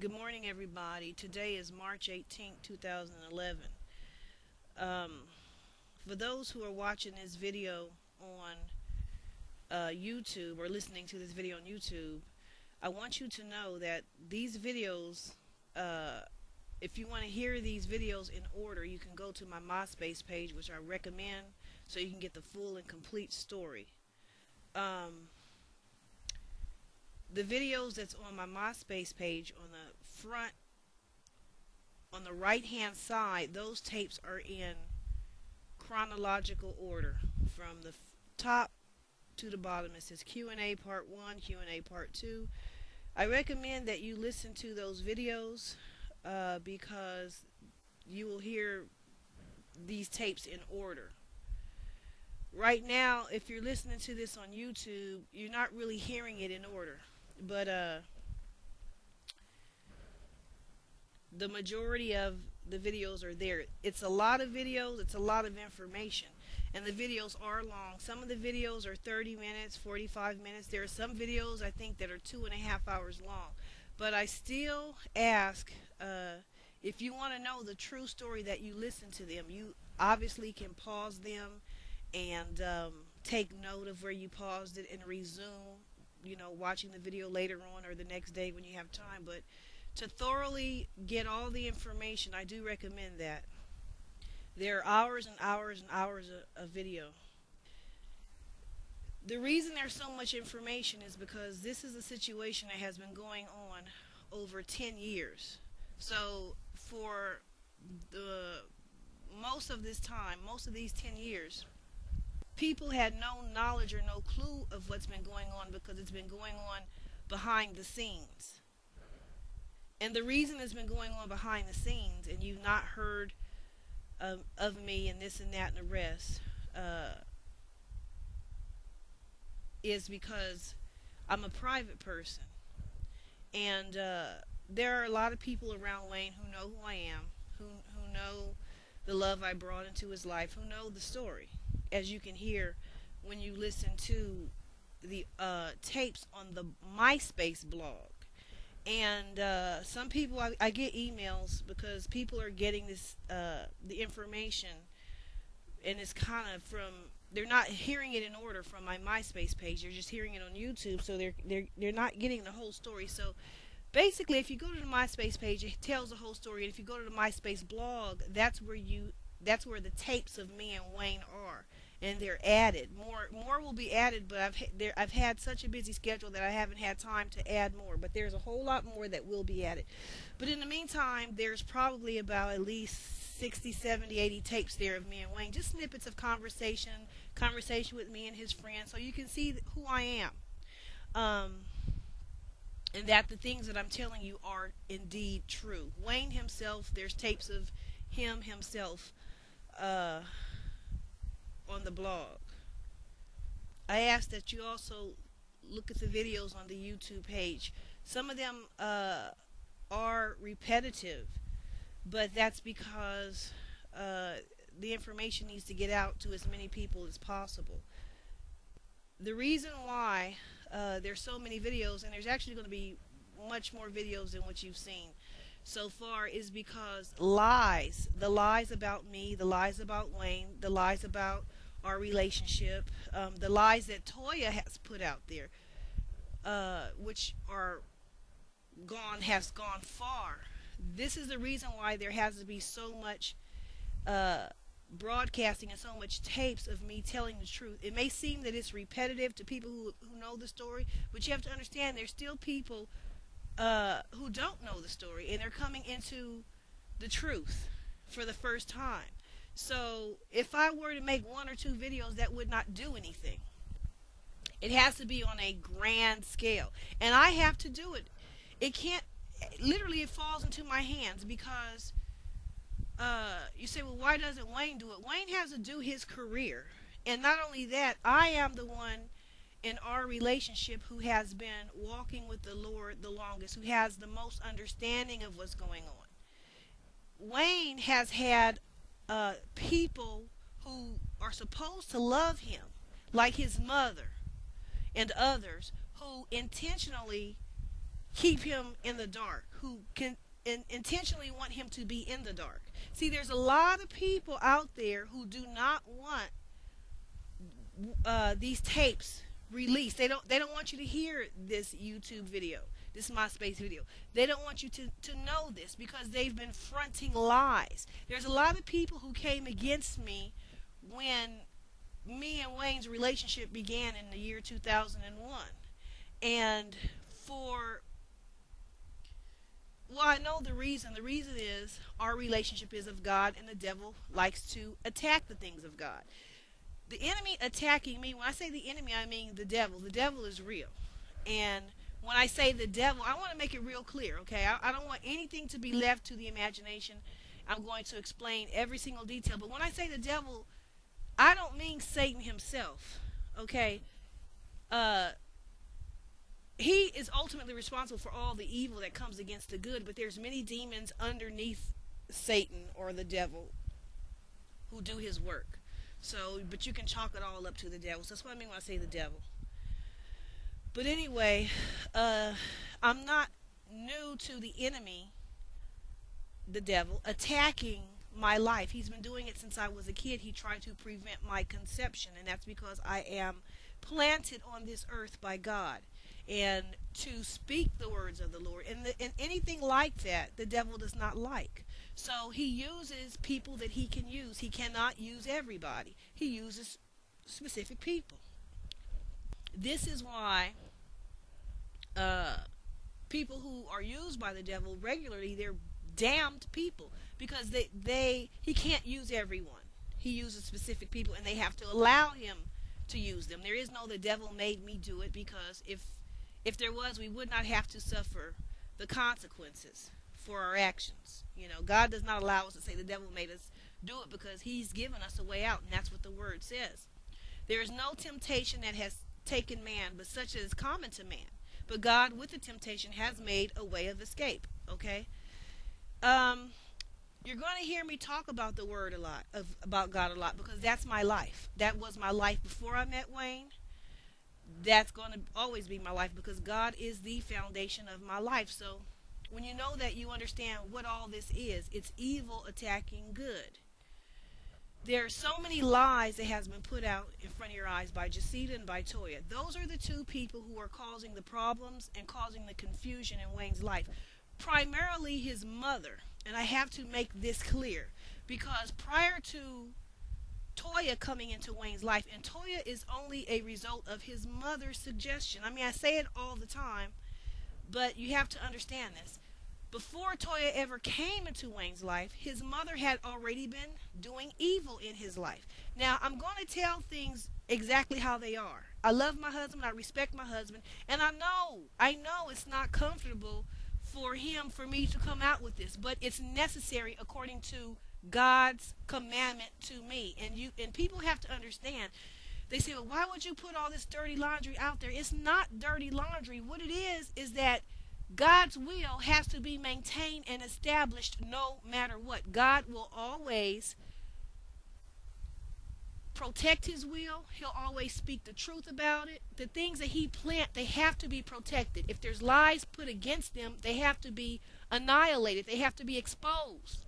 Good morning, everybody. Today is March 18th, 2011. Um, for those who are watching this video on YouTube or listening to this video on YouTube, I want you to know that these videos, if you want to hear these videos in order, you can go to my MySpace page, which I recommend, so you can get the full and complete story. The videos that's on my MySpace page on the front, on the right hand side, those tapes are in chronological order from the top to the bottom. It says Q&A part 1, Q&A part 2. I recommend that you listen to those videos because you will hear these tapes in order. Right now, if you're listening to this on YouTube, you're not really hearing it in order. But the majority of the videos are there. It's a lot of videos, it's a lot of information, and the videos are long. Some of the videos are 30 minutes, 45 minutes. There are some videos I think that are 2.5 hours long. But I still ask, if you want to know the true story, that you listen to them. You obviously can pause them and take note of where you paused it and resume, watching the video later on or the next day when you have time. But to thoroughly get all the information, I do recommend that. There are hours and hours and hours of video. The reason there's so much information is because this is a situation that has been going on over 10 years. So for the most of this time, most of these 10 years, people had no knowledge or no clue of what's been going on because it's been going on behind the scenes. And the reason it's been going on behind the scenes and you've not heard of me and this and that and the rest is because I'm a private person. And there are a lot of people around Wayne who know who I am, who know the love I brought into his life, who know the story, as you can hear when you listen to the tapes on the MySpace blog. And some people, I get emails because people are getting this the information, and it's kind of from, they're not hearing it in order from my MySpace page. They're just hearing it on YouTube, so they're not getting the whole story. So basically, if you go to the MySpace page, it tells the whole story. And if you go to the MySpace blog, that's where the tapes of me and Wayne are. And they're added. More will be added, but I've had such a busy schedule that I haven't had time to add more. But there's a whole lot more that will be added. But in the meantime, there's probably about at least 60, 70, 80 tapes there of me and Wayne. Just snippets of conversation with me and his friends, so you can see who I am. And that the things that I'm telling you are indeed true. Wayne himself, there's tapes of him himself on the blog. I ask that you also look at the videos on the YouTube page. Some of them are repetitive, but that's because the information needs to get out to as many people as possible. The reason why there's so many videos, and there's actually going to be much more videos than what you've seen so far, is because lies, the lies about me, the lies about Wayne, the lies about our relationship, the lies that Toya has put out there, which has gone far. This is the reason why there has to be so much broadcasting and so much tapes of me telling the truth. It may seem that it's repetitive to people who know the story, but you have to understand there's still people who don't know the story, and they're coming into the truth for the first time. So if I were to make 1 or 2 videos, that would not do anything. It has to be on a grand scale, and I have to do it. It can't, literally it falls into my hands because you say, well, why doesn't Wayne do it? Wayne has to do his career. And not only that, I am the one in our relationship who has been walking with the Lord the longest, who has the most understanding of what's going on. Wayne has had people who are supposed to love him, like his mother and others, who intentionally keep him in the dark, who can intentionally want him to be in the dark. See, there's a lot of people out there who do not want these tapes released. They don't want you to hear this YouTube video, this MySpace video. They don't want you to know this because they've been fronting lies. There's a lot of people who came against me when me and Wayne's relationship began in the year 2001. And for, well, I know the reason. The reason is our relationship is of God, and the devil likes to attack the things of God. The enemy attacking me, when I say the enemy, I mean the devil. The devil is real. And when I say the devil, I want to make it real clear, okay? I don't want anything to be left to the imagination. I'm going to explain every single detail. But when I say the devil, I don't mean Satan himself, okay? He is ultimately responsible for all the evil that comes against the good, but there's many demons underneath Satan or the devil who do his work. So, but you can chalk it all up to the devil. So that's what I mean when I say the devil. But anyway, I'm not new to the enemy, the devil, attacking my life. He's been doing it since I was a kid. He tried to prevent my conception, and that's because I am planted on this earth by God. And to speak the words of the Lord, and anything like that, the devil does not like. So he uses people that he can use. He cannot use everybody. He uses specific people. This is why people who are used by the devil regularly, they're damned people, because he can't use everyone. He uses specific people, and they have to allow him to use them. There is no the devil made me do it, because if there was, we would not have to suffer the consequences for our actions. You know, God does not allow us to say the devil made us do it, because he's given us a way out, and that's what the word says. There is no temptation that has taken man, but such as common to man. But God, with the temptation, has made a way of escape. Okay? You're going to hear me talk about the word a lot, about God a lot, because that's my life. That was my life before I met Wayne. That's going to always be my life, because God is the foundation of my life. So when you know that, you understand what all this is. It's evil attacking good. There are so many lies that has been put out in front of your eyes by Jacita and by Toya. Those are the two people who are causing the problems and causing the confusion in Wayne's life. Primarily his mother. And I have to make this clear, because prior to Toya coming into Wayne's life, and Toya is only a result of his mother's suggestion. I mean, I say it all the time, but you have to understand this. Before Toya ever came into Wayne's life, his mother had already been doing evil in his life. Now, I'm going to tell things exactly how they are. I love my husband, I respect my husband, and I know it's not comfortable for me to come out with this, but it's necessary according to God's commandment to me. And people have to understand. They say, well, why would you put all this dirty laundry out there? It's not dirty laundry. What it is that God's will has to be maintained and established no matter what. God will always protect his will. He'll always speak the truth about it. The things that he plant, they have to be protected. If there's lies put against them, they have to be annihilated. They have to be exposed.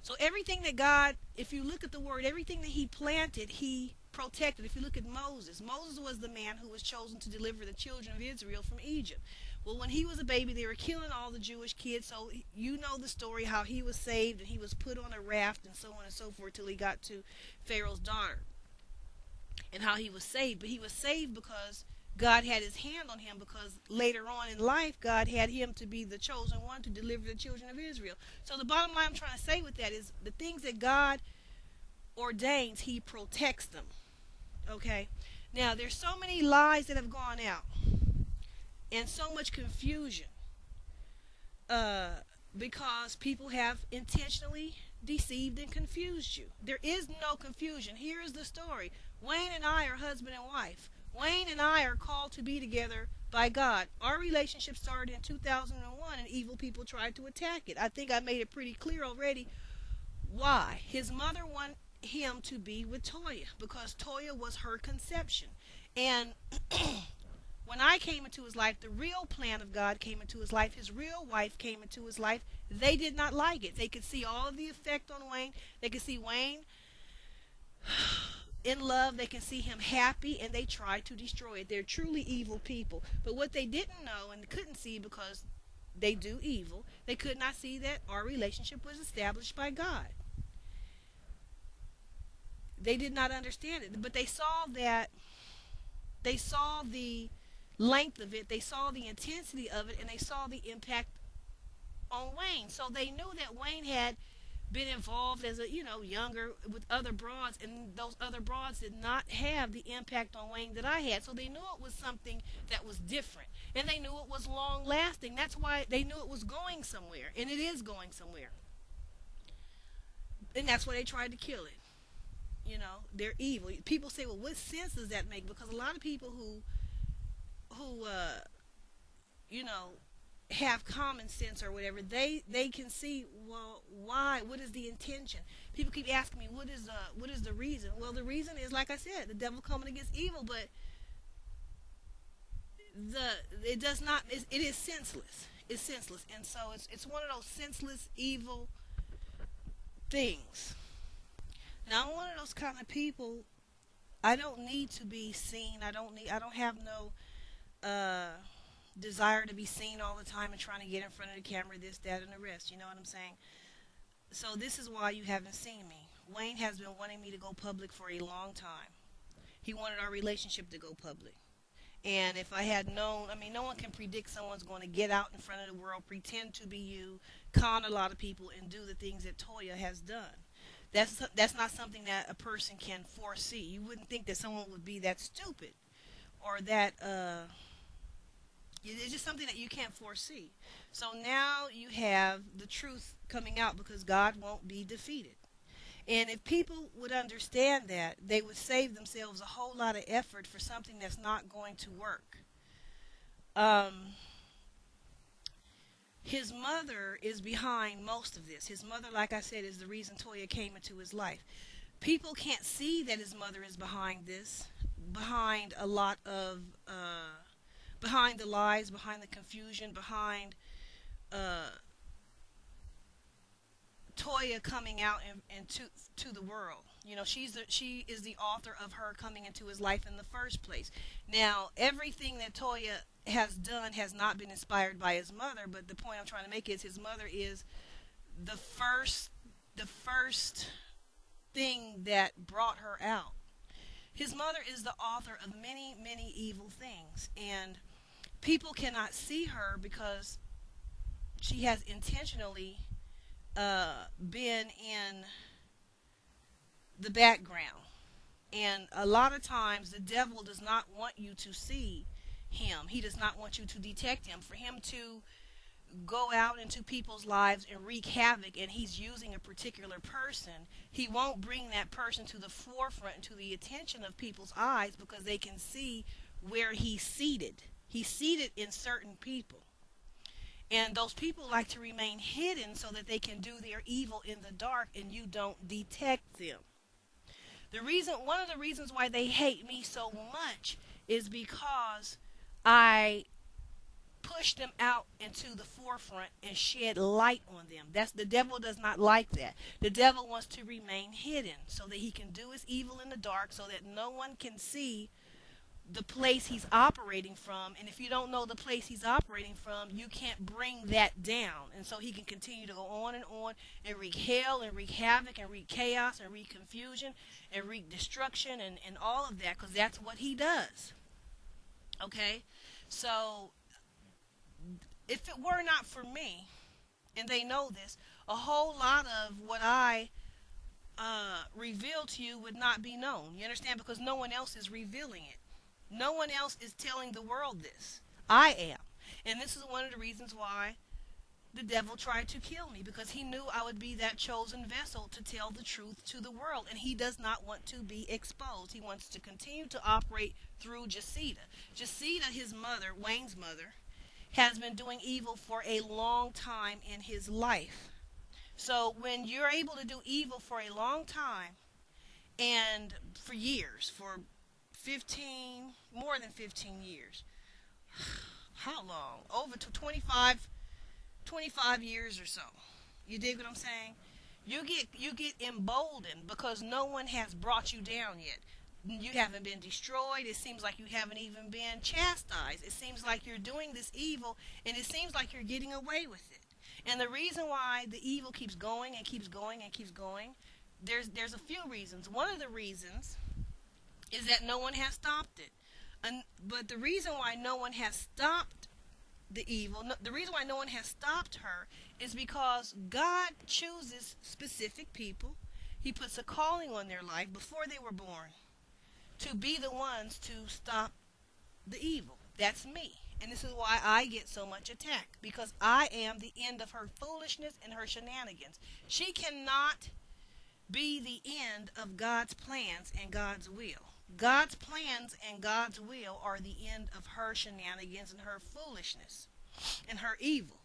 So everything that God, if you look at the word, everything that he planted, he protected. If you look at Moses was the man who was chosen to deliver the children of Israel from Egypt. Well, when he was a baby, they were killing all the Jewish kids. So you know the story, how he was saved and he was put on a raft and so on and so forth till he got to Pharaoh's daughter, and how he was saved. But he was saved because God had his hand on him, because later on in life, God had him to be the chosen one to deliver the children of Israel. So the bottom line I'm trying to say with that is the things that God ordains, he protects them. Okay? Now, there's so many lies that have gone out and so much confusion because people have intentionally deceived and confused you. There is no confusion. Here is the story. Wayne and I are husband and wife. Wayne and I are called to be together by God. Our relationship started in 2001, and evil people tried to attack it. I think I made it pretty clear already why. His mother wanted him to be with Toya, because Toya was her conception. And When I came into his life, the real plan of God came into his life. His real wife came into his life. They did not like it. They could see all of the effect on Wayne. They could see Wayne in love. They can see him happy, and they tried to destroy it. They're truly evil people. But what they didn't know and couldn't see, because they do evil, they could not see that our relationship was established by God. They did not understand it, but they saw that, they saw the length of it, they saw the intensity of it, and they saw the impact on Wayne. So they knew that Wayne had been involved as a, younger with other broads, and those other broads did not have the impact on Wayne that I had. So they knew it was something that was different, and they knew it was long lasting. That's why they knew it was going somewhere, and it is going somewhere. And that's why they tried to kill it. They're evil. People say, well, what sense does that make? Because a lot of people who you know have common sense or whatever, they can see, well, why, what is the intention. People keep asking me, what is the reason. Well, the reason is, like I said, the devil coming against evil, but it does not, it is senseless. It's senseless. And so it's one of those senseless evil things. Now, I'm one of those kind of people. I don't need to be seen. I don't have no desire to be seen all the time and trying to get in front of the camera, this, that, and the rest. You know what I'm saying? So this is why you haven't seen me. Wayne has been wanting me to go public for a long time. He wanted our relationship to go public. And if I had known, no one can predict someone's going to get out in front of the world, pretend to be you, con a lot of people, and do the things that Toya has done. That's not something that a person can foresee. You wouldn't think that someone would be that stupid, or that it's just something that you can't foresee. So now you have the truth coming out, because God won't be defeated. And if people would understand that, they would save themselves a whole lot of effort for something that's not going to work. Um, his mother is behind most of this. His mother, like I said, is the reason Toya came into his life. People can't see that his mother is behind this, behind a lot of, behind the lies, behind the confusion, behind uh, Toya coming out and to the world. She is the author of her coming into his life in the first place. Now, everything that Toya has done has not been inspired by his mother, but the point I'm trying to make is his mother is the first thing that brought her out. His mother is the author of many, many evil things, and people cannot see her because she has intentionally been in the background. And a lot of times the devil does not want you to see him. He does not want you to detect him. For him to go out into people's lives and wreak havoc, and he's using a particular person, he won't bring that person to the forefront and to the attention of people's eyes, because they can see where he's seated. He's seated in certain people. And those people like to remain hidden so that they can do their evil in the dark and you don't detect them. One of the reasons why they hate me so much is because I push them out into the forefront and shed light on them. The devil does not like that. The devil wants to remain hidden so that he can do his evil in the dark, so that no one can see the place he's operating from. And if you don't know the place he's operating from, you can't bring that down. And so he can continue to go on and wreak hell and wreak havoc and wreak chaos and wreak confusion and wreak destruction and all of that, because that's what he does. Okay? So if it were not for me, and they know this, a whole lot of what I reveal to you would not be known. You understand? Because no one else is revealing it. No one else is telling the world this. I am. And this is one of the reasons why the devil tried to kill me, because he knew I would be that chosen vessel to tell the truth to the world. And he does not want to be exposed. He wants to continue to operate through Jacita. Jacita, his mother, Wayne's mother, has been doing evil for a long time in his life. So when you're able to do evil for a long time, and for years, for more than 15 years, how long? Over to 25 years or so. You dig what I'm saying? You get emboldened because no one has brought you down yet. You haven't been destroyed. It seems like you haven't even been chastised. It seems like you're doing this evil, and it seems like you're getting away with it. And the reason why the evil keeps going and keeps going and keeps going, there's a few reasons. One of the reasons is that no one has stopped it. But the reason why no one has stopped the evil, no, the reason why no one has stopped her is because God chooses specific people. He puts a calling on their life before they were born to be the ones to stop the evil. That's me. And this is why I get so much attack, because I am the end of her foolishness and her shenanigans. She cannot be the end of God's plans and God's will. God's plans and God's will are the end of her shenanigans and her foolishness and her evil.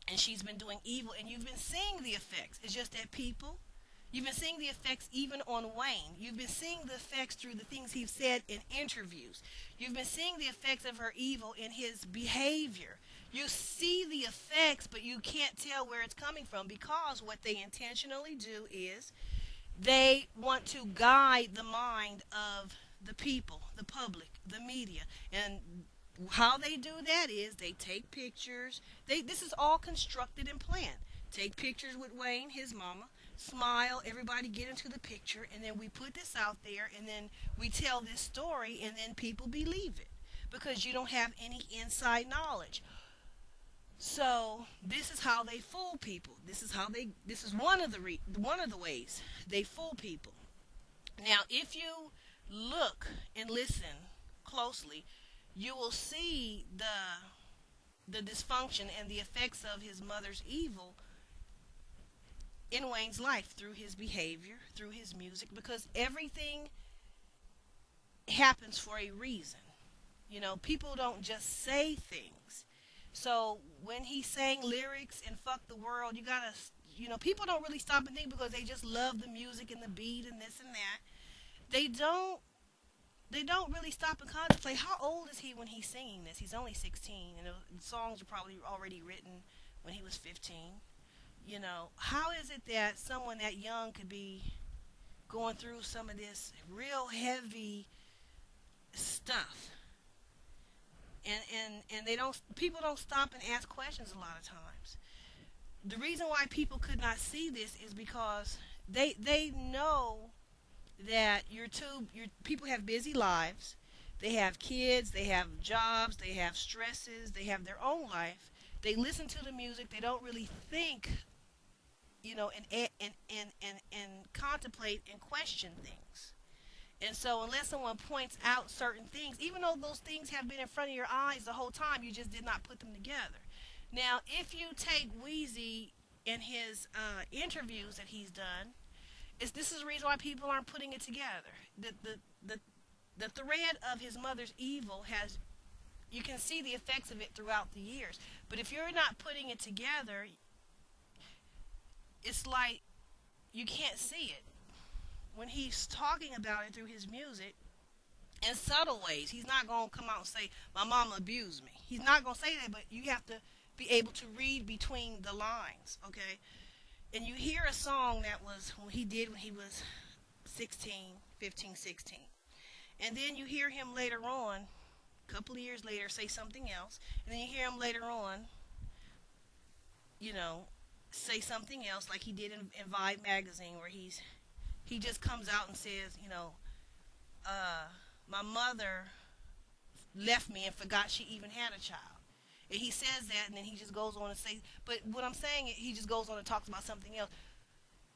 And she's been doing evil, and you've been seeing the effects. It's just that people, you've been seeing the effects even on Wayne. You've been seeing the effects through the things he's said in interviews. You've been seeing the effects of her evil in his behavior. You see the effects, but you can't tell where it's coming from, because what they intentionally do is they want to guide the mind of the people, the public, the media. And how they do that is they take pictures. This is all constructed and planned. Take pictures with Wayne, his mama, smile, everybody get into the picture, and then we put this out there, and then we tell this story, and then people believe it because you don't have any inside knowledge. So this is how they fool people. This is one of the ways they fool people. Now, if you look and listen closely, you will see the dysfunction and the effects of his mother's evil in Wayne's life through his behavior, through his music, because everything happens for a reason. People don't just say things. So when he sang lyrics and fuck the world, you gotta, people don't really stop and think because they just love the music and the beat and this and that. They don't they don't really stop and contemplate how old is he when he's singing this. He's only 16, and the songs are probably already written when he was 15. How is it that someone that young could be going through some of this real heavy stuff? And people don't stop and ask questions a lot of times. The reason why people could not see this is because they know that your people have busy lives. They have kids, they have jobs, they have stresses, they have their own life. They listen to the music, they don't really think, and contemplate and question things. And so unless someone points out certain things, even though those things have been in front of your eyes the whole time, you just did not put them together. Now, if you take Wheezy in his interviews that he's done, this is the reason why people aren't putting it together. The thread of his mother's evil you can see the effects of it throughout the years. But if you're not putting it together, it's like you can't see it. When he's talking about it through his music, in subtle ways, he's not going to come out and say, my mama abused me. He's not going to say that, but you have to be able to read between the lines, okay? And you hear a song that was when he was 16, 15, 16. And then you hear him later on, a couple of years later, say something else. And then you hear him later on, say something else, like he did in Vibe magazine, where he just comes out and says, my mother left me and forgot she even had a child. And he says that, and then he just goes on and say, but what I'm saying, he just goes on and talks about something else.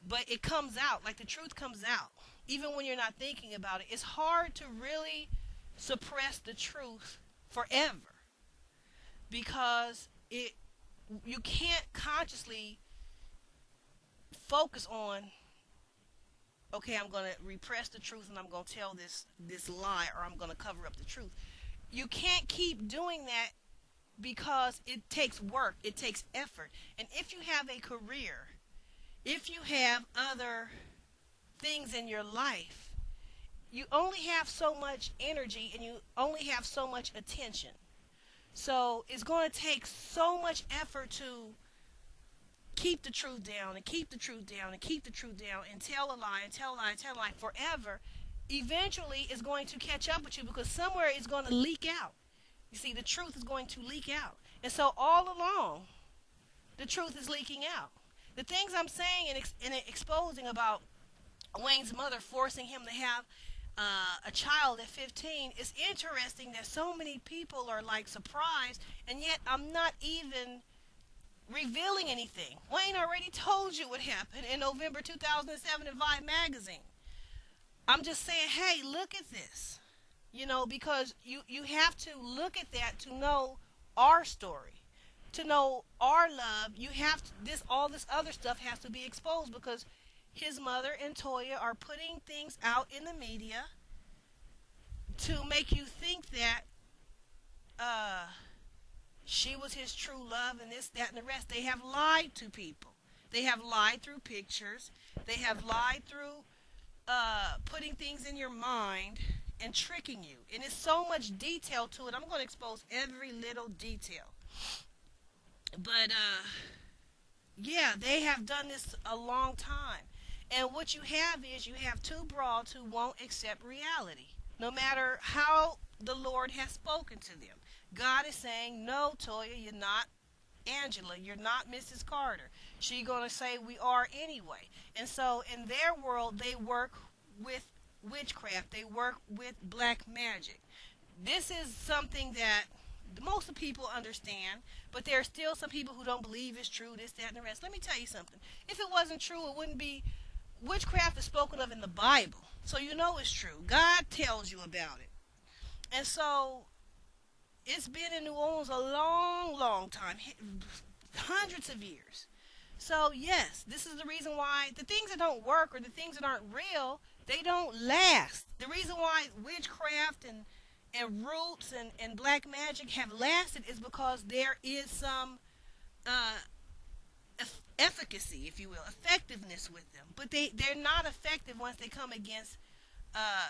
But it comes out, like the truth comes out, even when you're not thinking about it. It's hard to really suppress the truth forever, because you can't consciously focus on, okay, I'm going to repress the truth and I'm going to tell this lie, or I'm going to cover up the truth. You can't keep doing that, because it takes work, it takes effort. And if you have a career, if you have other things in your life, you only have so much energy and you only have so much attention. So it's going to take so much effort to keep the truth down and keep the truth down and keep the truth down and tell a lie and tell a lie and tell a lie forever. Eventually it's going to catch up with you because somewhere it's going to leak out. You see, the truth is going to leak out. And so all along, the truth is leaking out. The things I'm saying and exposing about Wayne's mother forcing him to have a child at 15, it's interesting that so many people are like surprised, and yet I'm not even revealing anything. Wayne already told you what happened in November 2007 in Vibe magazine. I'm just saying, hey, look at this. Because you have to look at that to know our story, to know our love. You have to, this all this other stuff has to be exposed because his mother and Toya are putting things out in the media to make you think that uh, she was his true love and this, that, and the rest. They have lied to people. They have lied through pictures. They have lied through putting things in your mind and tricking you. And it's so much detail to it. I'm going to expose every little detail. But, yeah, they have done this a long time. And what you have is you have two broads who won't accept reality, no matter how the Lord has spoken to them. God is saying, no, Toya, you're not Angela. You're not Mrs. Carter. She's going to say we are anyway. And so in their world, they work with witchcraft. They work with black magic. This is something that most of the people understand, but there are still some people who don't believe it's true, this, that, and the rest. Let me tell you something. If it wasn't true, it wouldn't be. Witchcraft is spoken of in the Bible, so you know it's true. God tells you about it. And so it's been in New Orleans a long, long time, hundreds of years. So yes, this is the reason why the things that don't work or the things that aren't real, they don't last. The reason why witchcraft and roots and black magic have lasted is because there is some uh, efficacy, if you will, effectiveness with them. But they're not effective once they come against uh,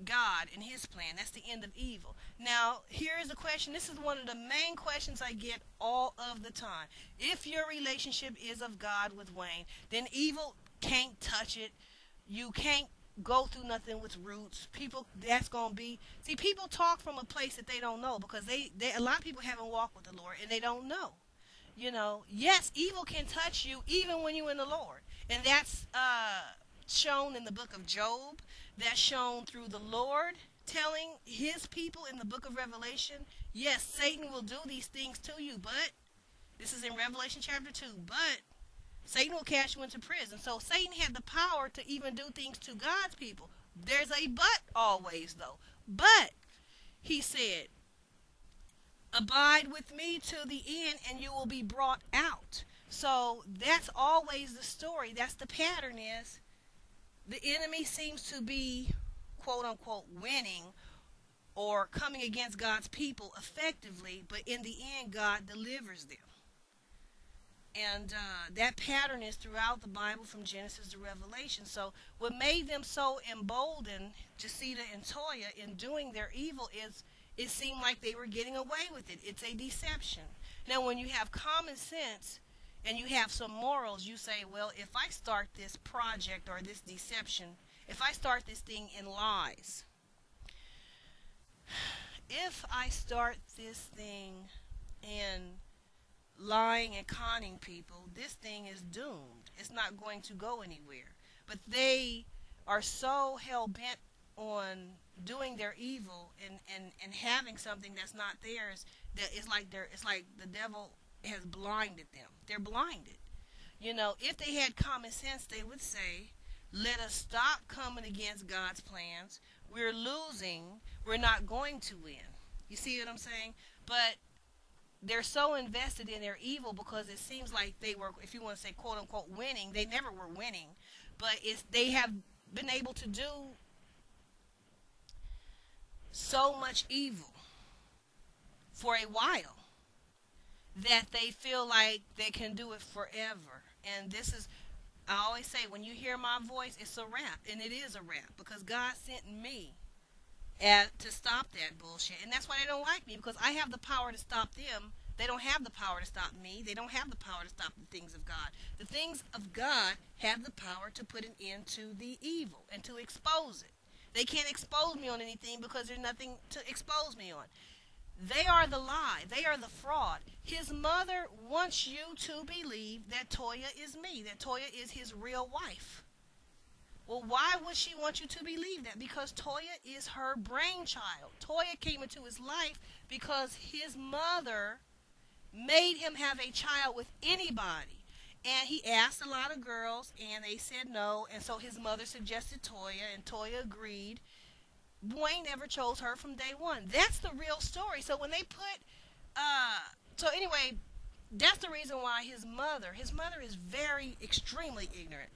God and his plan. That's the end of evil. Now, here is a question. This is one of the main questions I get all of the time. If your relationship is of God with Wayne, then evil can't touch it. You can't go through nothing with roots. People, that's going to be... See, people talk from a place that they don't know because a lot of people haven't walked with the Lord and they don't know. Yes, evil can touch you even when you're in the Lord. And that's shown in the book of Job. That's shown through the Lord telling his people in the book of Revelation, yes, Satan will do these things to you, but, this is in Revelation chapter 2, but Satan will cast you into prison. So Satan had the power to even do things to God's people. There's a but always, though. But, he said, abide with me to the end and you will be brought out. So that's always the story. That's the pattern is the enemy seems to be, quote unquote, winning or coming against God's people effectively, but in the end, God delivers them. And that pattern is throughout the Bible from Genesis to Revelation. So what made them so emboldened, Jacita and Toya, in doing their evil is it seemed like they were getting away with it. It's a deception. Now, when you have common sense and you have some morals, you say, well, if I start this project or this deception, if I start this thing in lies, if I start this thing in lying and conning people, this thing is doomed. It's not going to go anywhere. But they are so hell-bent on doing their evil and having something that's not theirs that it's like the devil has blinded them. They're blinded. If they had common sense, they would say, let us stop coming against God's plans. We're losing. We're not going to win. You see what I'm saying? But they're so invested in their evil because it seems like they were, if you want to say quote unquote winning, they never were winning, but they have been able to do so much evil for a while that they feel like they can do it forever. And this is, I always say, when you hear my voice, it's a rap, and it is a rap because God sent me to stop that bullshit. And that's why they don't like me, because I have the power to stop them. They don't have the power to stop me. They don't have the power to stop the things of God. The things of God have the power to put an end to the evil and to expose it. They can't expose me on anything because there's nothing to expose me on. They are the lie. They are the fraud. His mother wants you to believe that Toya is me, that Toya is his real wife. Well, why would she want you to believe that? Because Toya is her brainchild. Toya came into his life because his mother made him have a child with anybody. And he asked a lot of girls, and they said no. And so his mother suggested Toya, and Toya agreed. Wayne never chose her from day one. That's the real story. So when they put, so anyway, that's the reason why his mother is very, extremely ignorant.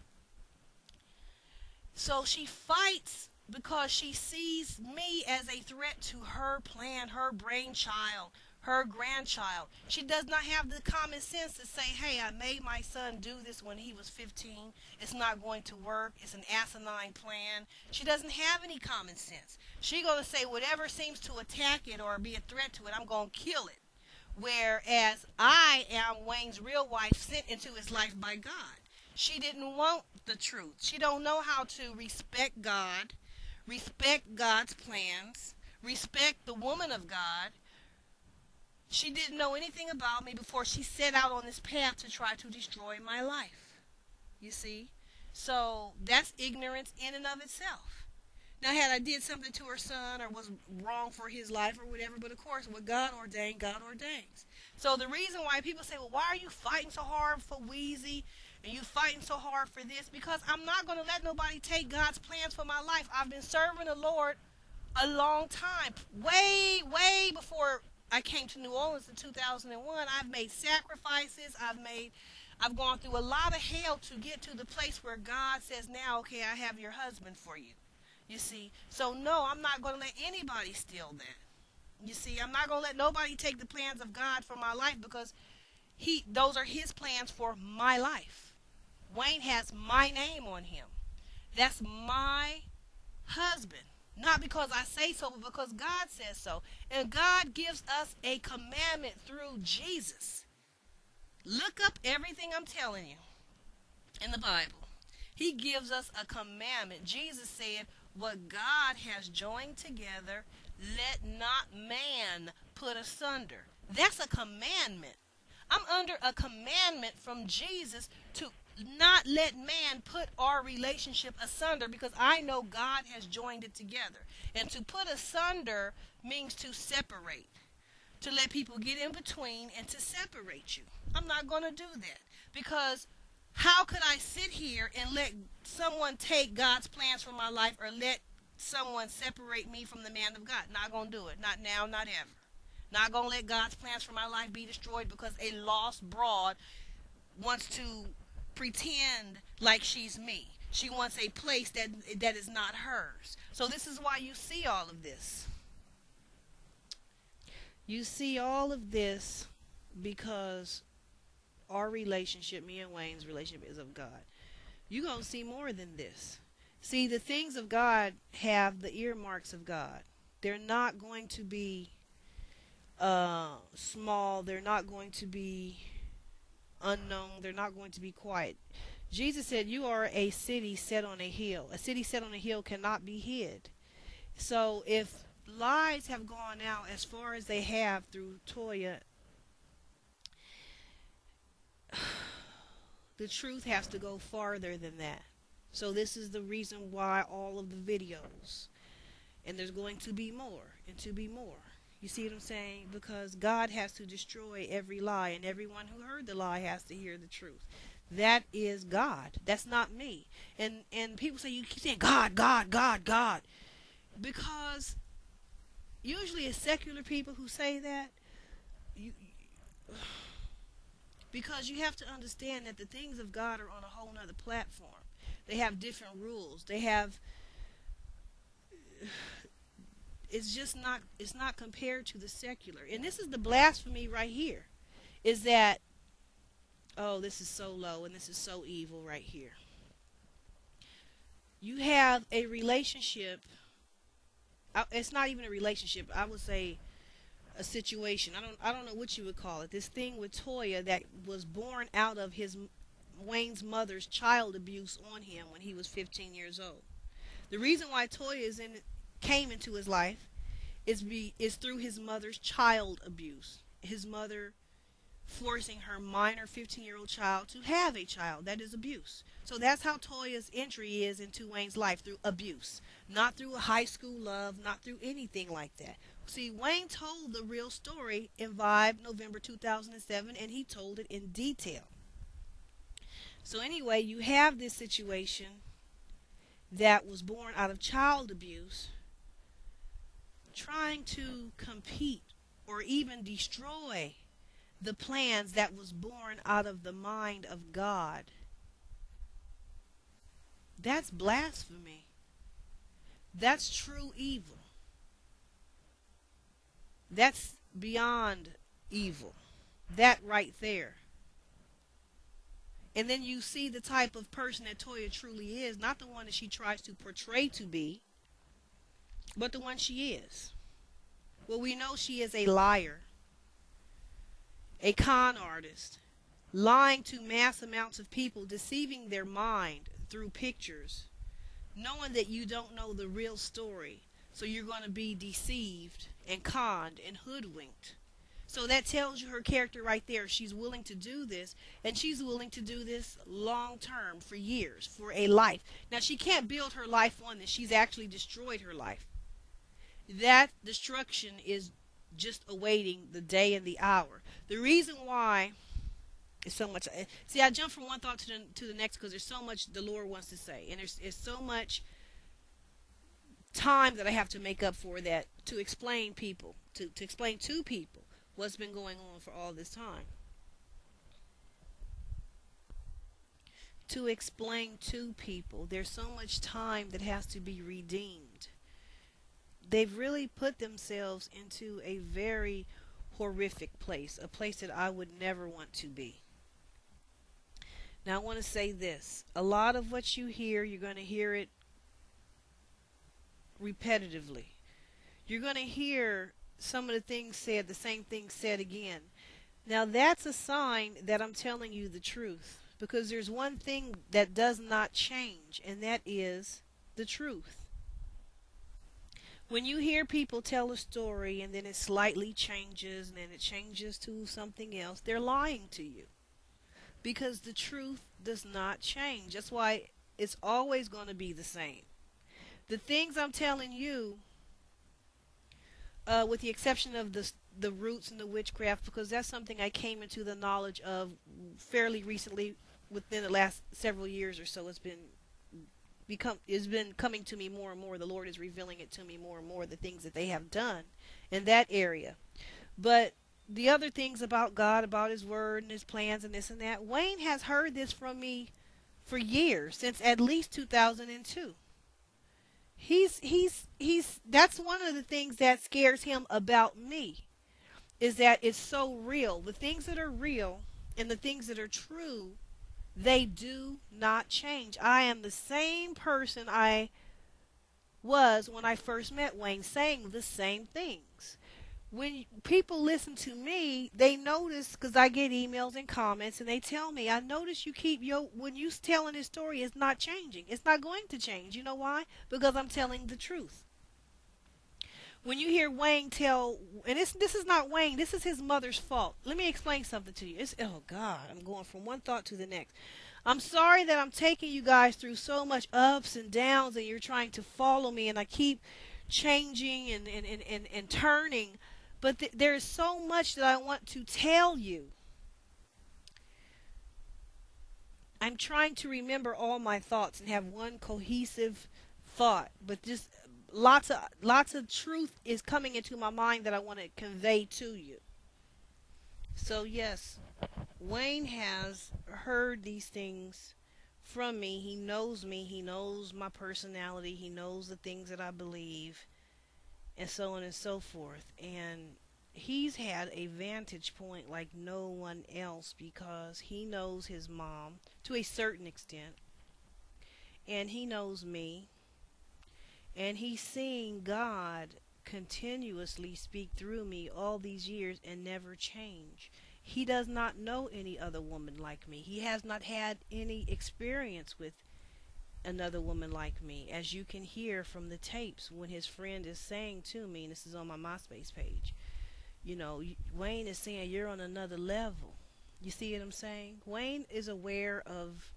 So she fights because she sees me as a threat to her plan, her brainchild, her grandchild. She does not have the common sense to say, hey, I made my son do this when he was 15. It's not going to work. It's an asinine plan. She doesn't have any common sense. She's going to say whatever seems to attack it or be a threat to it, I'm going to kill it. Whereas I am Wayne's real wife, sent into his life by God. She didn't want the truth. She don't know how to respect God, respect God's plans, respect the woman of God. She didn't know anything about me before she set out on this path to try to destroy my life. You see? So that's ignorance in and of itself. Now, had I did something to her son or was wrong for his life or whatever, but of course, what God ordained, God ordains. So the reason why people say, well, why are you fighting so hard for Wheezy and you fighting so hard for this? Because I'm not going to let nobody take God's plans for my life. I've been serving the Lord a long time, way, way before I came to New Orleans in 2001. I've made sacrifices. I've gone through a lot of hell to get to the place where God says, now, okay, I have your husband for you. You see? So, no, I'm not going to let anybody steal that. You see? I'm not going to let nobody take the plans of God for my life because those are his plans for my life. Wayne has my name on him. That's my husband. Not because I say so, but because God says so. And God gives us a commandment through Jesus. Look up everything I'm telling you in the Bible. He gives us a commandment. Jesus said, what God has joined together, let not man put asunder. That's a commandment. I'm under a commandment from Jesus to not let man put our relationship asunder because I know God has joined it together. And to put asunder means to separate, to let people get in between and to separate you. I'm not going to do that because how could I sit here and let someone take God's plans for my life or let someone separate me from the man of God? Not going to do it. Not now, not ever. Not going to let God's plans for my life be destroyed because a lost broad wants to pretend like she's me. She wants a place that is not hers. So this is why you see all of this. You see all of this because our relationship, me and Wayne's relationship, is of God. You're going to see more than this. See, the things of God have the earmarks of God. They're not going to be small. They're not going to be unknown. They're not going to be quiet. Jesus said, you are a city set on a hill. A city set on a hill cannot be hid. So if lies have gone out as far as they have through Toya, the truth has to go farther than that. So this is the reason why all of the videos, and there's going to be more and to be more. You see what I'm saying? Because God has to destroy every lie, and everyone who heard the lie has to hear the truth. That is God. That's not me. And people say, you keep saying God, God, God, God. Because usually it's secular people who say that. Because you have to understand that the things of God are on a whole nother platform. They have different rules. They have... it's not compared to the secular. And this is the blasphemy right here. Is that, oh, this is so low and this is so evil right here. You have a relationship. it's not even a relationship. I would say a situation. I don't know what you would call it. This thing with Toya that was born out of his Wayne's mother's child abuse on him when he was 15 years old. The reason why Toya came into his life is through his mother's child abuse. His mother forcing her minor 15-year-old child to have a child. That is abuse. So that's how Toya's entry is into Wayne's life, through abuse. Not through a high school love, not through anything like that. See, Wayne told the real story in Vibe November 2007, and he told it in detail. So anyway, you have this situation that was born out of child abuse, trying to compete or even destroy the plans that was born out of the mind of God. That's blasphemy. That's true evil. That's beyond evil. That right there. And then you see the type of person that Toya truly is, not the one that she tries to portray to be, but the one she is. Well, we know she is a liar, a con artist, lying to mass amounts of people, deceiving their mind through pictures, knowing that you don't know the real story. So you're going to be deceived and conned and hoodwinked. So that tells you her character right there. She's willing to do this, and she's willing to do this long term, for years, for a life. Now, she can't build her life on this. She's actually destroyed her life. That destruction is just awaiting the day and the hour. The reason why is so much. See, I jump from one thought to the next because there's so much the Lord wants to say, and there's so much time that I have to make up for that to explain to explain to people what's been going on for all this time. To explain to people, there's so much time that has to be redeemed. They've really put themselves into a very horrific place, a place that I would never want to be. Now, I want to say this. A lot of what you hear, you're going to hear it repetitively. You're going to hear some of the things said, the same things said again. Now, that's a sign that I'm telling you the truth, because there's one thing that does not change, and that is the truth. When you hear people tell a story and then it slightly changes and then it changes to something else, they're lying to you, because the truth does not change. That's why it's always going to be the same. The things I'm telling you, with the exception of the roots and the witchcraft, because that's something I came into the knowledge of fairly recently, within the last several years or so. It's been coming to me more and more. The Lord is revealing it to me more and more, the things that they have done in that area. But the other things about God, about His Word and His plans and this and that, Wayne has heard this from me for years, since at least 2002. That's one of the things that scares him about me, is that it's so real. The things that are real and the things that are true, they do not change. I am the same person I was when I first met Wayne, saying the same things. When people listen to me, they notice, because I get emails and comments, and they tell me, I notice you keep when you telling this story, it's not changing. It's not going to change. You know why? Because I'm telling the truth. When you hear Wayne tell, and this is not Wayne, this is his mother's fault. Let me explain something to you. Oh God, I'm going from one thought to the next. I'm sorry that I'm taking you guys through so much ups and downs, and you're trying to follow me, and I keep changing and turning. But there is so much that I want to tell you. I'm trying to remember all my thoughts and have one cohesive thought. But just lots of truth is coming into my mind that I want to convey to you. So yes, Wayne has heard these things from me. He knows me. He knows my personality. He knows the things that I believe, and so on and so forth. And he's had a vantage point like no one else, because he knows his mom to a certain extent, and he knows me, And he's seeing God continuously speak through me all these years and never change. He does not know any other woman like me. He has not had any experience with another woman like me, as you can hear from the tapes when his friend is saying to me, and this is on my MySpace page, you know, Wayne is saying you're on another level. You see what I'm saying? Wayne is aware of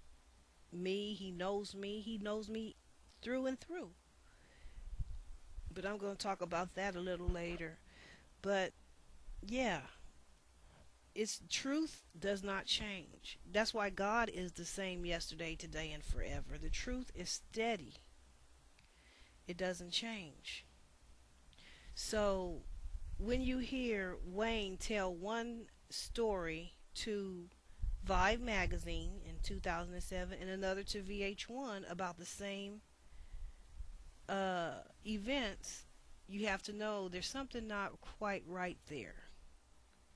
me. He knows me. He knows me through and through. But I'm going to talk about that a little later. But yeah, its truth does not change. That's why God is the same yesterday, today, and forever. The truth is steady. It doesn't change. So when you hear Wayne tell one story to Vibe magazine in 2007 and another to VH1 about the same events, you have to know there's something not quite right there.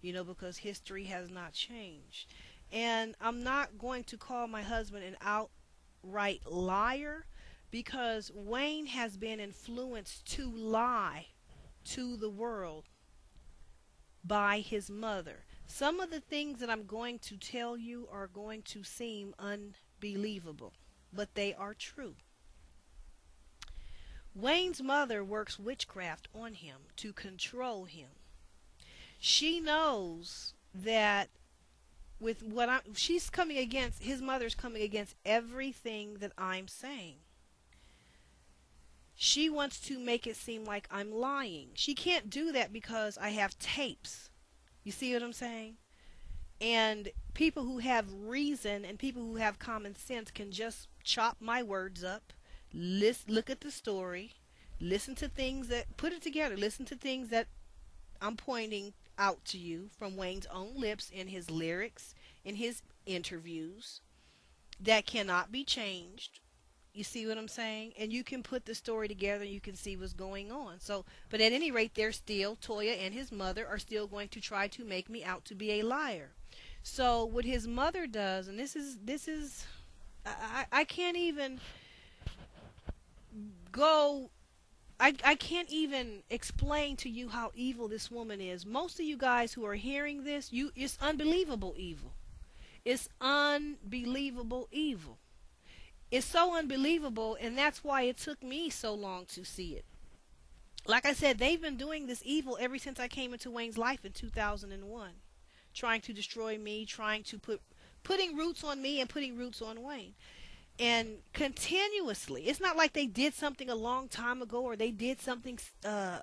You know, because history has not changed. And I'm not going to call my husband an outright liar, because Wayne has been influenced to lie to the world by his mother. Some of the things that I'm going to tell you are going to seem unbelievable, but they are true. Wayne's mother works witchcraft on him to control him. She knows that with she's coming against, his mother's coming against everything that I'm saying. She wants to make it seem like I'm lying. She can't do that because I have tapes. You see what I'm saying? And people who have reason and people who have common sense can just chop my words up, look at the story, listen to things that, put it together, listen to things that I'm pointing out to you from Wayne's own lips, in his lyrics, in his interviews, that cannot be changed. You see what I'm saying? And you can put the story together and you can see what's going on. So, but at any rate, they're still, Toya and his mother are still going to try to make me out to be a liar. So what his mother does, and this is I can't even go, I can't even explain to you how evil this woman is. Most of you guys who are hearing this, it's unbelievable evil. It's unbelievable evil. It's so unbelievable, and that's why it took me so long to see it. Like I said, they've been doing this evil ever since I came into Wayne's life in 2001. Trying to destroy me, trying to putting roots on me and putting roots on Wayne. And continuously, it's not like they did something a long time ago, or they did something a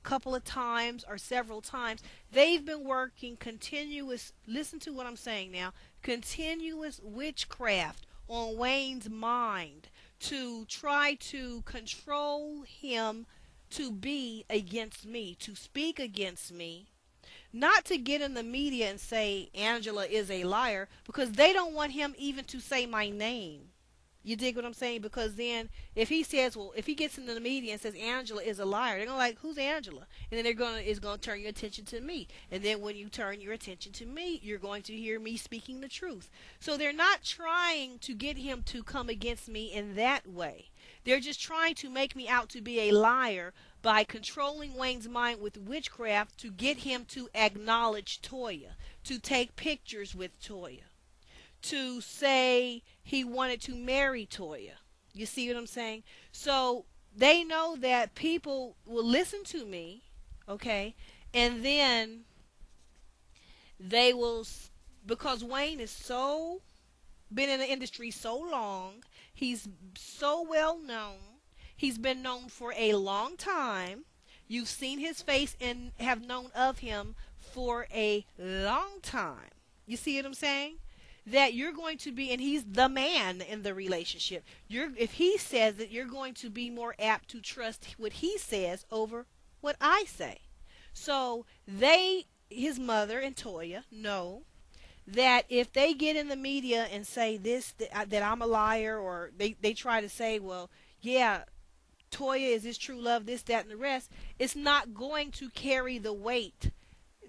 couple of times or several times. They've been working continuous, listen to what I'm saying now, continuous witchcraft on Wayne's mind to try to control him to be against me, to speak against me, not to get in the media and say Angela is a liar, because they don't want him even to say my name. You dig what I'm saying? Because then if he says, well, if he gets into the media and says Angela is a liar, they're going to like, who's Angela? And then it's going to turn your attention to me. And then when you turn your attention to me, you're going to hear me speaking the truth. So they're not trying to get him to come against me in that way. They're just trying to make me out to be a liar by controlling Wayne's mind with witchcraft to get him to acknowledge Toya, to take pictures with Toya, to say he wanted to marry Toya. You see what I'm saying? So they know that people will listen to me, okay, and then they will, because Wayne is so, been in the industry so long, he's so well known, he's been known for a long time, you've seen his face and have known of him for a long time. You see what I'm saying? That you're going to be, and he's the man in the relationship. If he says it, you're going to be more apt to trust what he says over what I say. So his mother and Toya know that if they get in the media and say this, that I'm a liar, or they try to say, well, yeah, Toya is his true love, this, that, and the rest, it's not going to carry the weight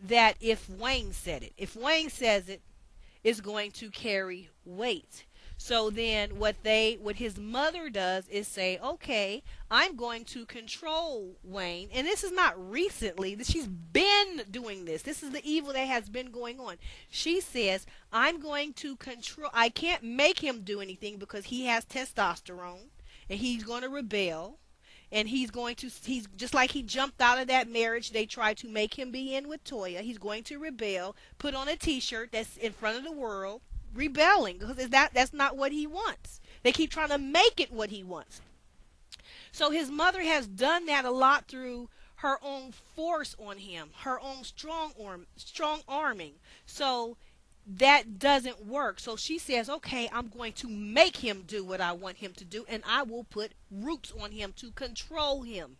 that if Wayne said it. If Wayne says it, is going to carry weight. So then what his mother does is say, okay, I'm going to control Wayne. And this is not recently. She's been doing this. This is the evil that has been going on. She says, I'm going to control. I can't make him do anything because he has testosterone and he's going to rebel. And he's just like he jumped out of that marriage. They tried to make him be in with Toya. He's going to rebel, put on a t-shirt that's in front of the world, rebelling because that's not what he wants. They keep trying to make it what he wants. So his mother has done that a lot through her own force on him, her own strong arming. So that doesn't work. So she says, okay, I'm going to make him do what I want him to do, and I will put roots on him to control him.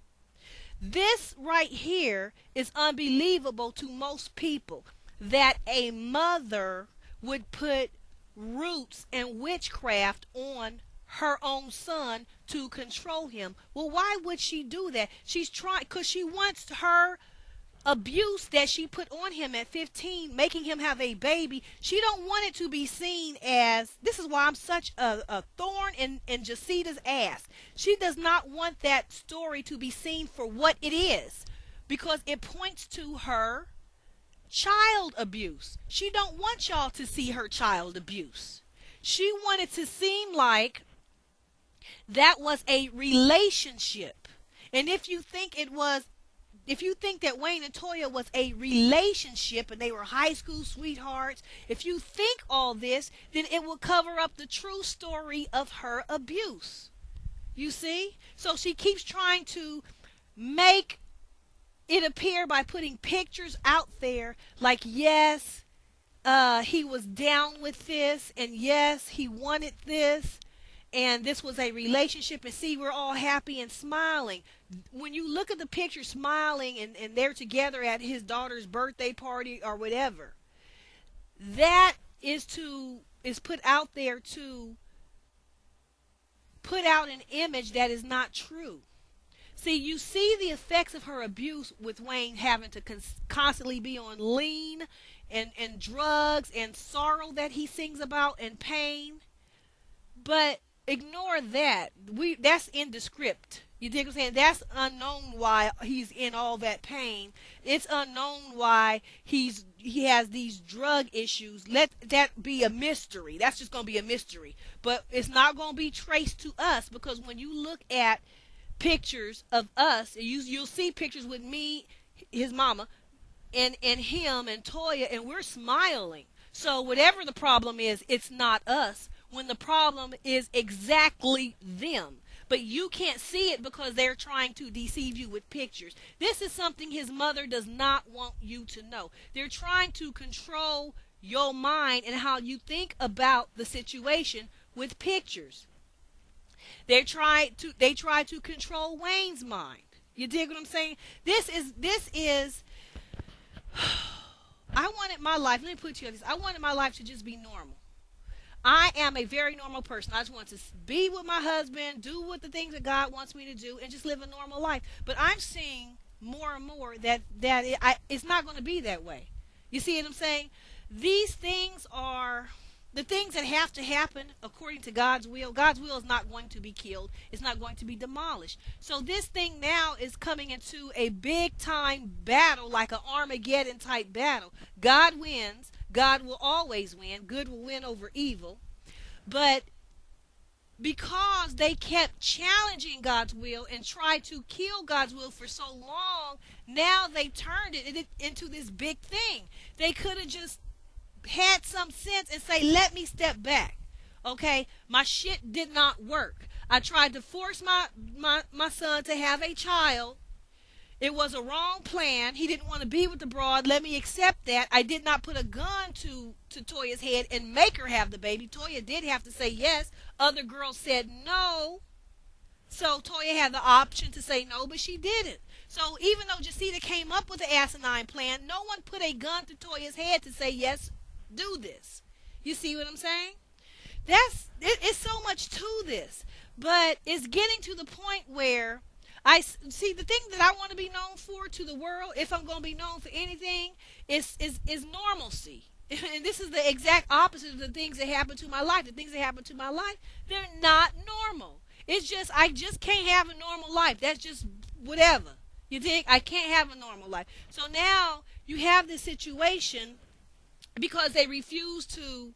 This right here is unbelievable to most people, that a mother would put roots and witchcraft on her own son to control him. Well, why would she do that? She's trying because she wants her abuse that she put on him at 15, making him have a baby. She don't want it to be seen as, this is why I'm such a thorn in Jacita's ass. She does not want that story to be seen for what it is, because it points to her child abuse. She don't want y'all to see her child abuse. She wanted to seem like that was a relationship. And if you think that Wayne and Toya was a relationship and they were high school sweethearts, if you think all this, then it will cover up the true story of her abuse. You see? So she keeps trying to make it appear by putting pictures out there like, yes, he was down with this, and yes, he wanted this, and this was a relationship, and see, we're all happy and smiling. When you look at the picture smiling and they're together at his daughter's birthday party or whatever, that is put out there to put out an image that is not true. See, you see the effects of her abuse with Wayne having to constantly be on lean and drugs and sorrow that he sings about and pain. But ignore that. That's indescript. You dig what I'm saying? That's unknown why he's in all that pain. It's unknown why he has these drug issues. Let that be a mystery. That's just going to be a mystery. But it's not going to be traced to us, because when you look at pictures of us, you'll see pictures with me, his mama, and him and Toya, and we're smiling. So whatever the problem is, it's not us, when the problem is exactly them. But you can't see it because they're trying to deceive you with pictures. This is something his mother does not want you to know. They're trying to control your mind and how you think about the situation with pictures. They try to control Wayne's mind. You dig what I'm saying? This is I wanted my life, let me put you on this. I wanted my life to just be normal. I am a very normal person. I just want to be with my husband, do what the things that God wants me to do, and just live a normal life. But I'm seeing more and more that it's not going to be that way. You see what I'm saying? These things are the things that have to happen according to God's will. God's will is not going to be killed. It's not going to be demolished. So this thing now is coming into a big time battle, like an Armageddon type battle. God wins. God will always win. Good will win over evil. But because they kept challenging God's will and tried to kill God's will for so long, now they turned it into this big thing. They could have just had some sense and say, let me step back. Okay, my shit did not work. I tried to force my son to have a child. It was a wrong plan. He didn't want to be with the broad. Let me accept that. I did not put a gun to Toya's head and make her have the baby. Toya did have to say yes. Other girls said no. So Toya had the option to say no, but she didn't. So even though Jacita came up with the asinine plan, no one put a gun to Toya's head to say yes, do this. You see what I'm saying? It's so much to this. But it's getting to the point where I see the thing that I want to be known for to the world, if I'm going to be known for anything, is normalcy. And this is the exact opposite of the things that happen to my life. The things that happen to my life, they're not normal. It's just, I just can't have a normal life. That's just whatever. You think? I can't have a normal life. So now you have this situation because they refuse to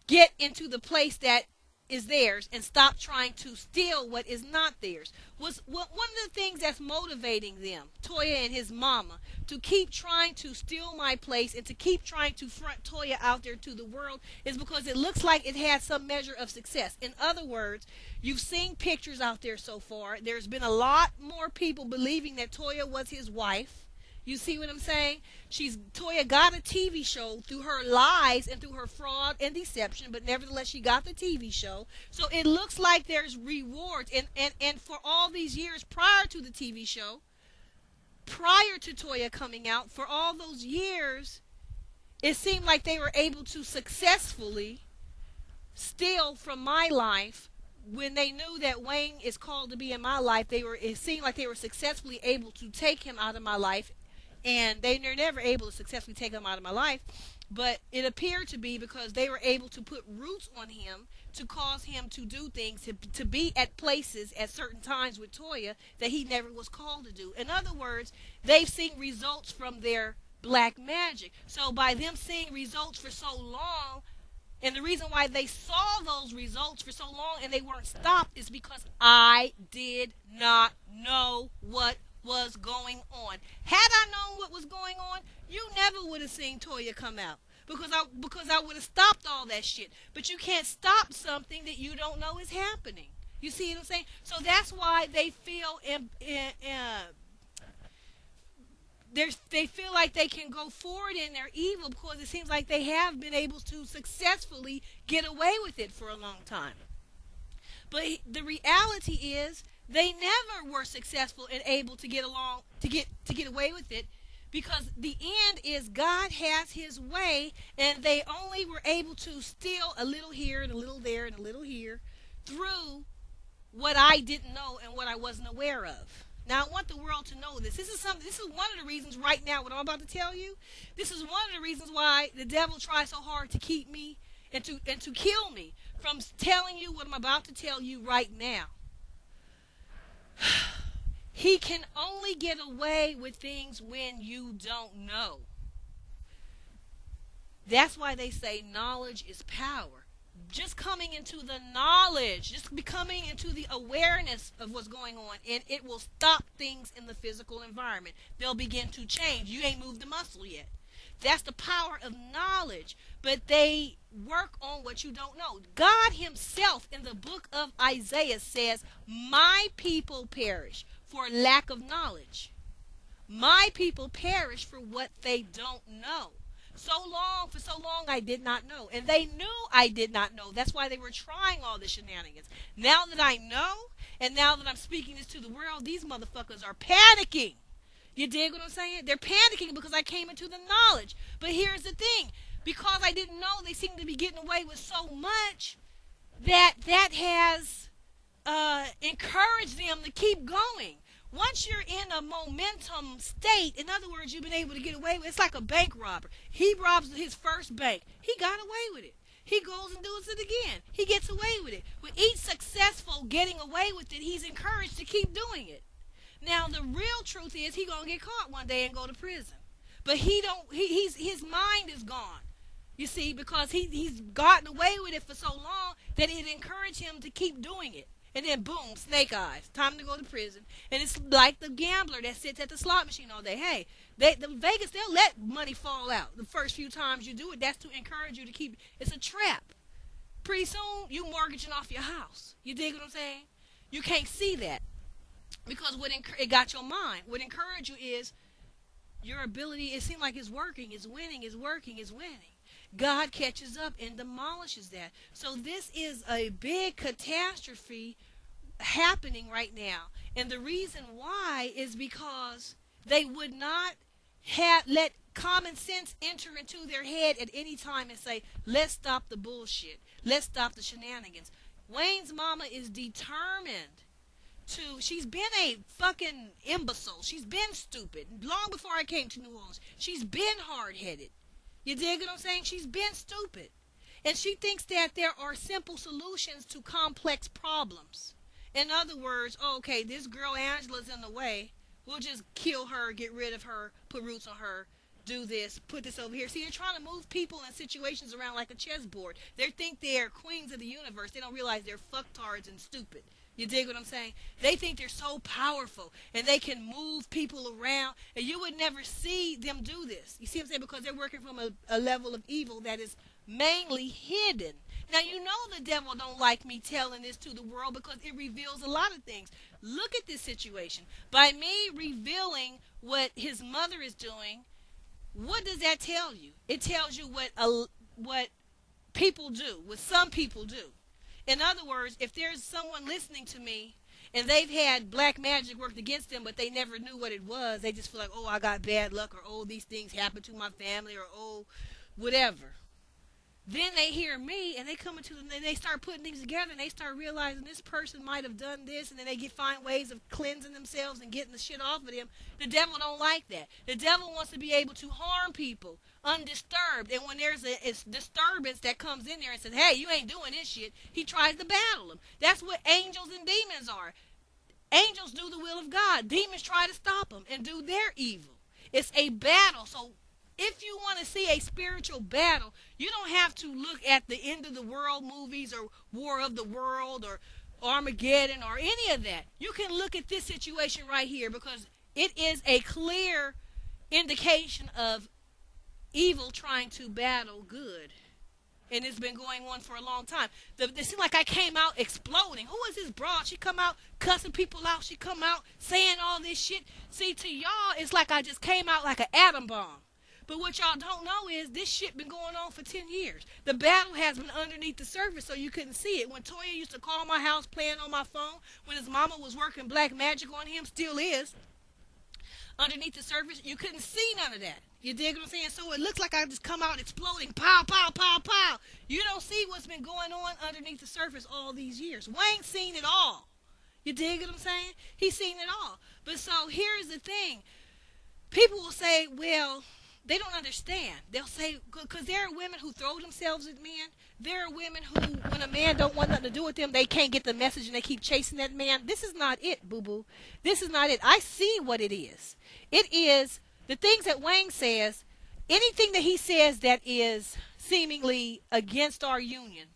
get into the place that is theirs and stop trying to steal what is not theirs. Was one of the things that's motivating them, Toya and his mama, to keep trying to steal my place and to keep trying to front Toya out there to the world is because it looks like it had some measure of success. In other words, you've seen pictures out there so far. There's been a lot more people believing that Toya was his wife. You see what I'm saying? Toya got a TV show through her lies and through her fraud and deception, but nevertheless she got the TV show. So it looks like there's rewards. And for all these years prior to the TV show, prior to Toya coming out, for all those years, it seemed like they were able to successfully steal from my life. When they knew that Wayne is called to be in my life, it seemed like they were successfully able to take him out of my life. And they're never able to successfully take him out of my life, but it appeared to be because they were able to put roots on him to cause him to do things, to be at places at certain times with Toya that he never was called to do. In other words, they've seen results from their black magic. So by them seeing results for so long, and the reason why they saw those results for so long and they weren't stopped is because I did not know what was going on. Had I known what was going on, you never would have seen Toya come out because I would have stopped all that shit. But you can't stop something that you don't know is happening. You see what I'm saying? So that's why they feel they feel like they can go forward in their evil because it seems like they have been able to successfully get away with it for a long time. But the reality is they never were successful and able to get away with it, because the end is God has his way, and they only were able to steal a little here and a little there and a little here through what I didn't know and what I wasn't aware of. Now I want the world to know this. This is one of the reasons right now what I'm about to tell you. This is one of the reasons why the devil tries so hard to keep me and to kill me from telling you what I'm about to tell you right now. He can only get away with things when you don't know. That's why they say knowledge is power. Just coming into the knowledge, just becoming into the awareness of what's going on, and it will stop things in the physical environment. They'll begin to change. You ain't moved the muscle yet. That's the power of knowledge. But they work on what you don't know. God himself in the book of Isaiah says, my people perish for lack of knowledge. My people perish for what they don't know. For so long I did not know. And they knew I did not know. That's why they were trying all the shenanigans. Now that I know, and now that I'm speaking this to the world, these motherfuckers are panicking. You dig what I'm saying? They're panicking because I came into the knowledge. But here's the thing. Because I didn't know, they seem to be getting away with so much that has encouraged them to keep going. Once you're in a momentum state, in other words, you've been able to get away with it. It's like a bank robber. He robs his first bank. He got away with it. He goes and does it again. He gets away with it. With each successful getting away with it, he's encouraged to keep doing it. Now, the real truth is he's going to get caught one day and go to prison. But his mind is gone. You see, because he's gotten away with it for so long that it encouraged him to keep doing it. And then, boom, snake eyes. Time to go to prison. And it's like the gambler that sits at the slot machine all day. Hey, the Vegas, they'll let money fall out the first few times you do it. That's to encourage you to keep. It's a trap. Pretty soon, you mortgaging off your house. You dig what I'm saying? You can't see that because it got your mind. What encouraged you is your ability. It seems like it's working. It's winning. It's working. It's winning. God catches up and demolishes that. So this is a big catastrophe happening right now. And the reason why is because they would not let common sense enter into their head at any time and say, let's stop the bullshit. Let's stop the shenanigans. Wayne's mama is determined she's been a fucking imbecile. She's been stupid. Long before I came to New Orleans, she's been hard-headed. You dig what I'm saying? She's been stupid. And she thinks that there are simple solutions to complex problems. In other words, oh, okay, this girl Angela's in the way. We'll just kill her, get rid of her, put roots on her, do this, put this over here. See, they're trying to move people and situations around like a chessboard. They think they're queens of the universe. They don't realize they're fucktards and stupid. You dig what I'm saying? They think they're so powerful and they can move people around, and you would never see them do this. You see what I'm saying? Because they're working from a level of evil that is mainly hidden. Now, you know the devil don't like me telling this to the world because it reveals a lot of things. Look at this situation. By me revealing what his mother is doing, what does that tell you? It tells you what people do, what some people do. In other words, if there's someone listening to me and they've had black magic worked against them, but they never knew what it was, they just feel like, oh, I got bad luck, or oh, these things happened to my family, or oh, whatever. Then they hear me and they come into and they start putting things together and they start realizing this person might have done this, and then they find ways of cleansing themselves and getting the shit off of them. The devil don't like that. The devil wants to be able to harm people undisturbed, and when there's a disturbance that comes in there and says, hey, you ain't doing this shit, he tries to battle them. That's what angels and demons are. Angels do the will of God. Demons try to stop them and do their evil. It's a battle. So if you want to see a spiritual battle, you don't have to look at the end of the world movies or War of the World or Armageddon or any of that. You can look at this situation right here because it is a clear indication of evil trying to battle good. And it's been going on for a long time. It seemed like I came out exploding. Who is this broad? She come out cussing people out. She come out saying all this shit. See, to y'all, it's like I just came out like an atom bomb. But what y'all don't know is this shit been going on for 10 years. The battle has been underneath the surface so you couldn't see it. When Toya used to call my house playing on my phone, when his mama was working black magic on him, still is, underneath the surface, you couldn't see none of that. You dig what I'm saying? So it looks like I just come out exploding, pow, pow, pow, pow. You don't see what's been going on underneath the surface all these years. Wayne's seen it all. You dig what I'm saying? He's seen it all. But so here's the thing. People will say, well, they don't understand. They'll say, because there are women who throw themselves at men. There are women who, when a man don't want nothing to do with them, they can't get the message and they keep chasing that man. This is not it, boo-boo. This is not it. I see what it is. It is the things that Wayne says, anything that he says that is seemingly against our union,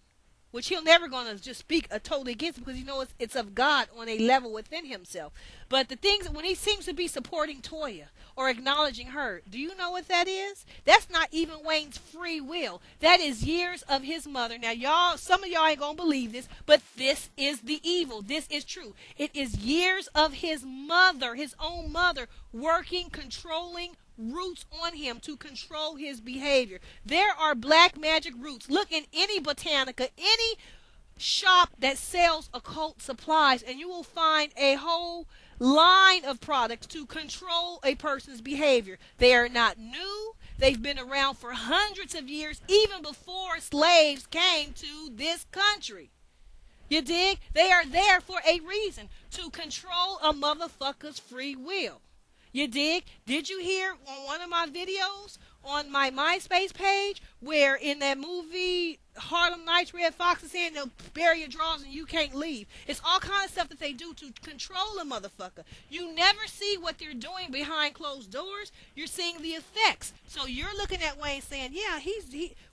which he'll never going to just speak totally against because he knows it's of God on a level within himself. But the things, when he seems to be supporting Toya or acknowledging her, do you know what that is? That's not even Wayne's free will. That is years of his mother. Now, y'all, some of y'all ain't going to believe this, but this is the evil. This is true. It is years of his mother, his own mother, working, controlling roots on him to control his behavior. There are black magic roots. Look in any botanica, any shop that sells occult supplies, and you will find a whole line of products to control a person's behavior. They are not new. They've been around for hundreds of years, even before slaves came to this country. You dig? They are there for a reason, to control a motherfucker's free will. You dig? Did you hear on one of my videos on my MySpace page where in that movie Harlem Nights, Red Fox is saying they'll bury your drawers and you can't leave? It's all kind of stuff that they do to control a motherfucker. You never see what they're doing behind closed doors. You're seeing the effects. So you're looking at Wayne saying, yeah,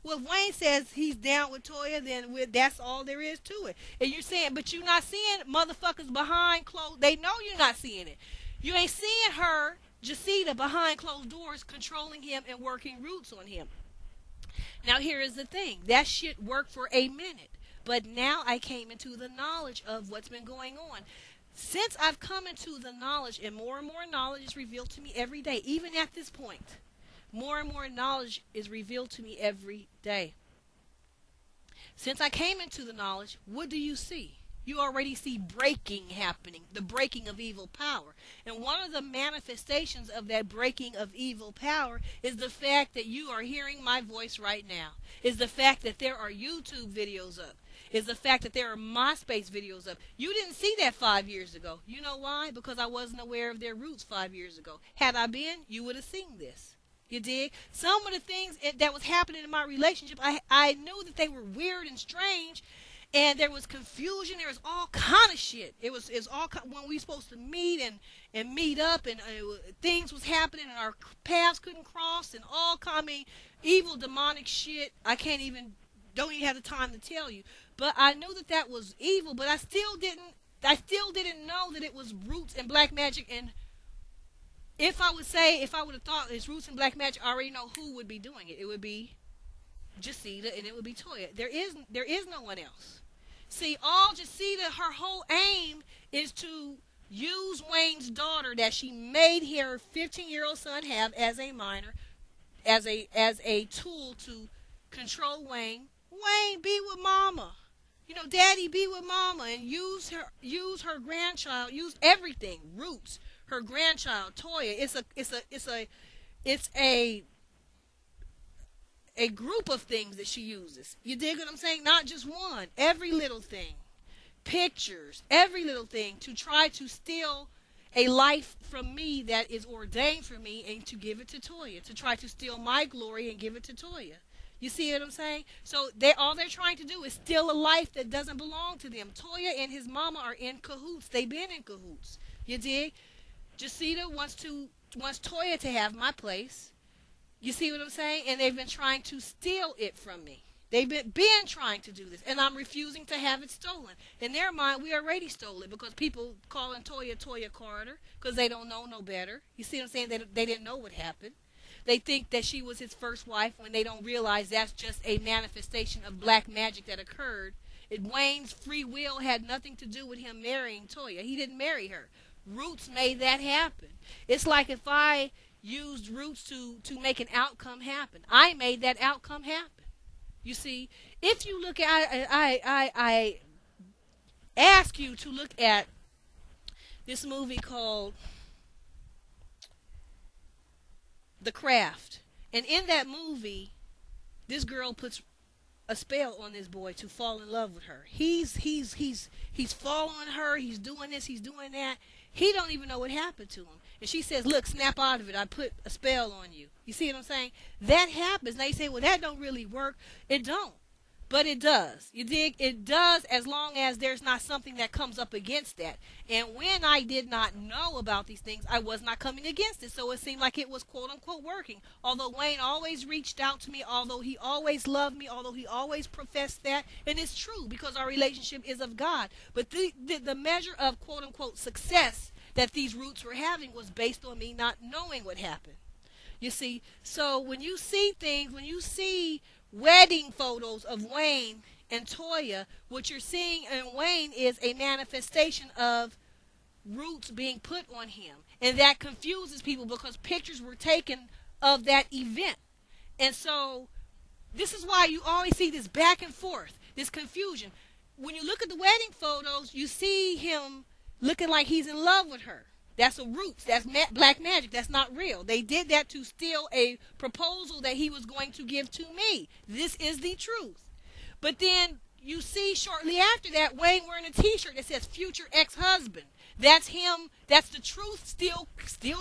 well, if Wayne says he's down with Toya, then that's all there is to it. And you're saying, but you're not seeing motherfuckers behind closed. They know you're not seeing it. You ain't seeing her, Jacita, behind closed doors controlling him and working roots on him. Now, here is the thing. That shit worked for a minute. But now I came into the knowledge of what's been going on. Since I've come into the knowledge, and more knowledge is revealed to me every day, even at this point, more and more knowledge is revealed to me every day. Since I came into the knowledge, what do you see? You already see breaking happening, the breaking of evil power. And one of the manifestations of that breaking of evil power is the fact that you are hearing my voice right now, is the fact that there are YouTube videos up, is the fact that there are MySpace videos up. You didn't see that 5 years ago. You know why? Because I wasn't aware of their roots 5 years ago. Had I been, you would have seen this. You dig? Some of the things that was happening in my relationship, I knew that they were weird and strange, and there was confusion. There was all kind of shit. It was all when we supposed to meet and meet up, and things was happening, and our paths couldn't cross, and all kind of evil demonic shit. I can't even don't even have the time to tell you. But I knew that that was evil, but I still didn't know that it was roots and black magic. And if I would have thought it's roots and black magic, I already know who would be doing it. It would be Jacita, and it would be Toya. There is no one else. See, all Jacita, her whole aim is to use Wayne's daughter that she made her 15-year-old son have as a minor, as a tool to control Wayne. Wayne, be with mama. Daddy, be with mama, and use her grandchild, use everything. Roots, her grandchild, Toya. It's a group of things that she uses. You dig what I'm saying? Not just one. Every little thing. Pictures, every little thing to try to steal a life from me that is ordained for me and to give it to Toya. To try to steal my glory and give it to Toya. You see what I'm saying? So all they're trying to do is steal a life that doesn't belong to them. Toya and his mama are in cahoots. They've been in cahoots. You dig? Jacita wants Toya to have my place. You see what I'm saying? And they've been trying to steal it from me. They've been trying to do this, and I'm refusing to have it stolen. In their mind, we already stole it because people calling Toya Carter because they don't know no better. You see what I'm saying? They didn't know what happened. They think that she was his first wife when they don't realize that's just a manifestation of black magic that occurred. Wayne's free will had nothing to do with him marrying Toya. He didn't marry her. Roots made that happen. It's like if I used roots to make an outcome happen. I made that outcome happen. You see, if you look at, I ask you to look at this movie called The Craft. And in that movie, this girl puts a spell on this boy to fall in love with her. He's following her, he's doing this, he's doing that. He don't even know what happened to him. And she says, look, snap out of it. I put a spell on you. You see what I'm saying? That happens. Now you say, well, that don't really work. It don't. But it does. You dig? It does as long as there's not something that comes up against that. And when I did not know about these things, I was not coming against it. So it seemed like it was quote unquote working. Although Wayne always reached out to me, although he always loved me, although he always professed that. And it's true because our relationship is of God. But the measure of quote unquote success that these roots were having was based on me not knowing what happened. You see? So when you see things, when you see wedding photos of Wayne and Toya, what you're seeing in Wayne is a manifestation of roots being put on him. And that confuses people because pictures were taken of that event. And so this is why you always see this back and forth, this confusion. When you look at the wedding photos, you see him looking like he's in love with her. That's a roots. That's black magic. That's not real. They did that to steal a proposal that he was going to give to me. This is the truth. But then you see shortly after that, Wayne wearing a t-shirt that says future ex-husband. That's him. That's the truth still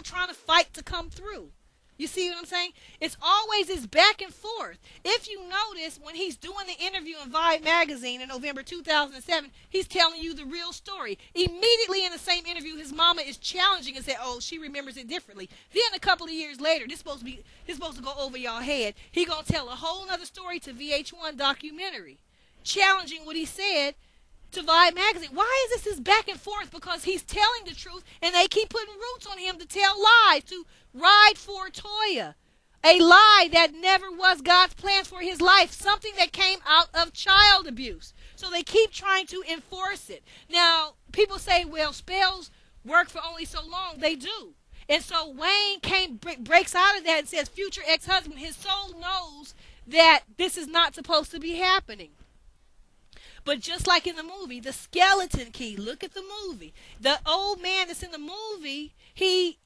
trying to fight to come through. You see what I'm saying? It's always this back and forth. If you notice, when he's doing the interview in Vibe magazine in November 2007, he's telling you the real story. Immediately in the same interview, his mama is challenging and said, oh, she remembers it differently. Then a couple of years later, this supposed to go over y'all head. He gonna tell a whole other story to VH1 documentary, challenging what he said to Vibe magazine. Why is this back and forth? Because he's telling the truth, and they keep putting roots on him to tell lies, to ride for Toya. A lie that never was God's plans for his life. Something that came out of child abuse. So they keep trying to enforce it. Now, people say, well, spells work for only so long. They do. And so Wayne breaks out of that and says, future ex-husband. His soul knows that this is not supposed to be happening. But just like in the movie, the skeleton key, look at the movie. The old man that's in the movie, he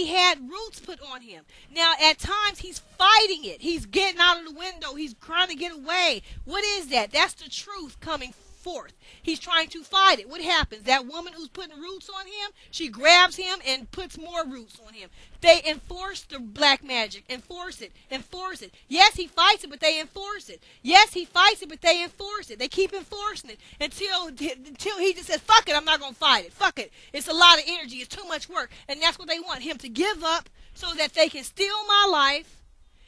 had roots put on him. Now, at times, he's fighting it. He's getting out of the window. He's trying to get away. What is that? That's the truth coming forth. He's trying to fight it. What happens? That woman who's putting roots on him, she grabs him and puts more roots on him. They enforce the black magic. Enforce it. Enforce it. Yes, he fights it, but they enforce it. Yes, he fights it, but they enforce it. They keep enforcing it until he just says, fuck it, I'm not going to fight it. Fuck it. It's a lot of energy. It's too much work. And that's what they want, him to give up so that they can steal my life.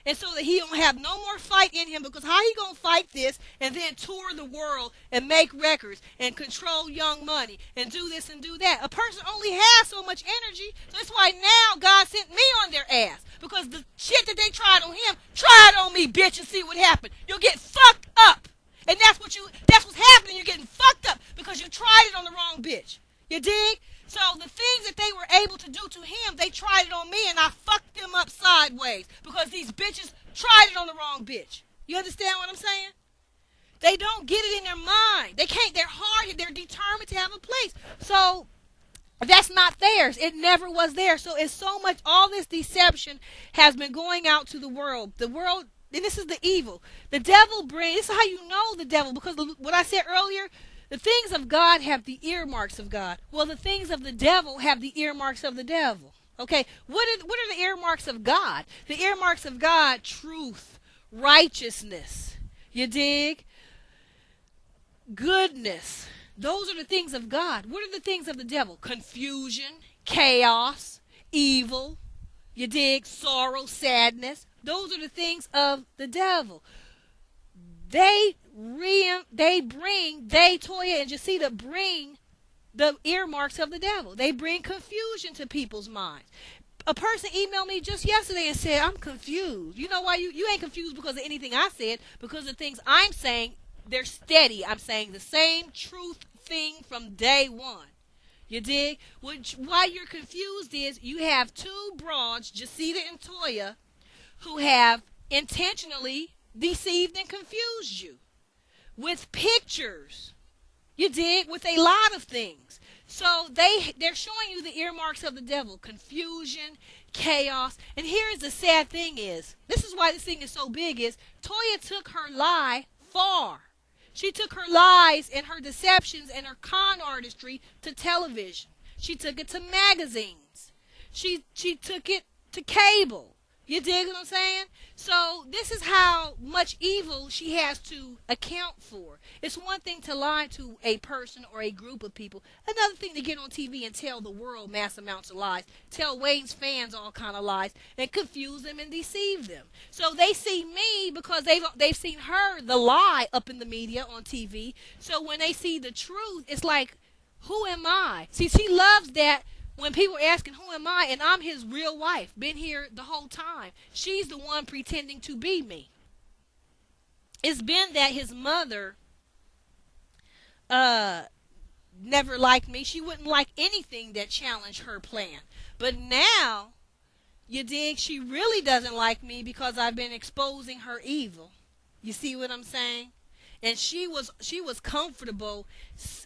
And so that he don't have no more fight in him, because how he gonna fight this and then tour the world and make records and control young money and do this and do that? A person only has so much energy. So that's why now God sent me on their ass, because the shit that they tried on him, try it on me, bitch, and see what happened. You'll get fucked up. And that's what's happening. You're getting fucked up because you tried it on the wrong bitch. You dig? So the things that they were able to do to him, they tried it on me, and I fucked them up sideways because these bitches tried it on the wrong bitch. You understand what I'm saying? They don't get it in their mind. They can't. They're hard. They're determined to have a place. So that's not theirs. It never was theirs. So it's so much. All this deception has been going out to the world. The world, and this is the evil. The devil brings. This is how you know the devil, because what I said earlier. The things of God have the earmarks of God. Well, the things of the devil have the earmarks of the devil. Okay, what are the earmarks of God? The earmarks of God: truth, righteousness. You dig? Goodness. Those are the things of God. What are the things of the devil? Confusion, chaos, evil. You dig? Sorrow, sadness. Those are the things of the devil. Toya and Jacita bring the earmarks of the devil. They bring confusion to people's minds. A person emailed me just yesterday and said, I'm confused. You know why? You ain't confused because of anything I said, because the things I'm saying, they're steady. I'm saying the same truth thing from day one. You dig? Why you're confused is you have two broads, Jacita and Toya, who have intentionally deceived and confused you with pictures. You dig? With a lot of things. So they're showing you the earmarks of the devil: confusion, chaos. And here is the sad thing is, this is why this thing is so big, is Toya took her lie far. She took her lies and her deceptions and her con artistry to television. She took it to magazines. She took it to cable. You dig what I'm saying? So this is how much evil she has to account for. It's one thing to lie to a person or a group of people. Another thing to get on TV and tell the world mass amounts of lies. Tell Wayne's fans all kind of lies and confuse them and deceive them. So they see me because they've seen her, the lie, up in the media on TV. So when they see the truth, it's like, who am I? See, she loves that. When people are asking, who am I? And I'm his real wife. Been here the whole time. She's the one pretending to be me. It's been that his mother never liked me. She wouldn't like anything that challenged her plan. But now, you dig, she really doesn't like me because I've been exposing her evil. You see what I'm saying? And she was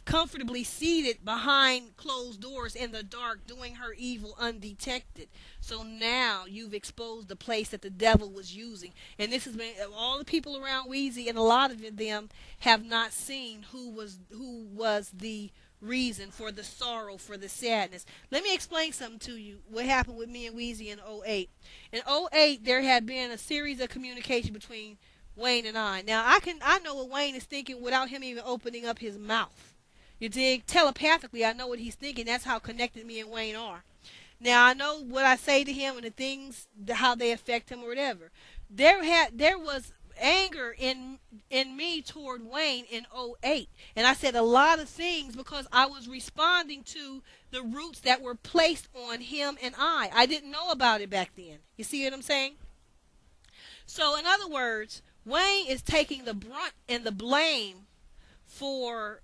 comfortably seated behind closed doors in the dark, doing her evil undetected. So now you've exposed the place that the devil was using. And this has been, all the people around Weezy, and a lot of them have not seen who was the reason for the sorrow, for the sadness. Let me explain something to you, what happened with me and Weezy in 2008. In 2008, there had been a series of communication between Wayne and I. Now, I know what Wayne is thinking without him even opening up his mouth. You dig? Telepathically, I know what he's thinking. That's how connected me and Wayne are. Now, I know what I say to him and the things, how they affect him or whatever. There was anger in me toward Wayne in 2008. And I said a lot of things because I was responding to the roots that were placed on him and I. I didn't know about it back then. You see what I'm saying? So, in other words, Wayne is taking the brunt and the blame for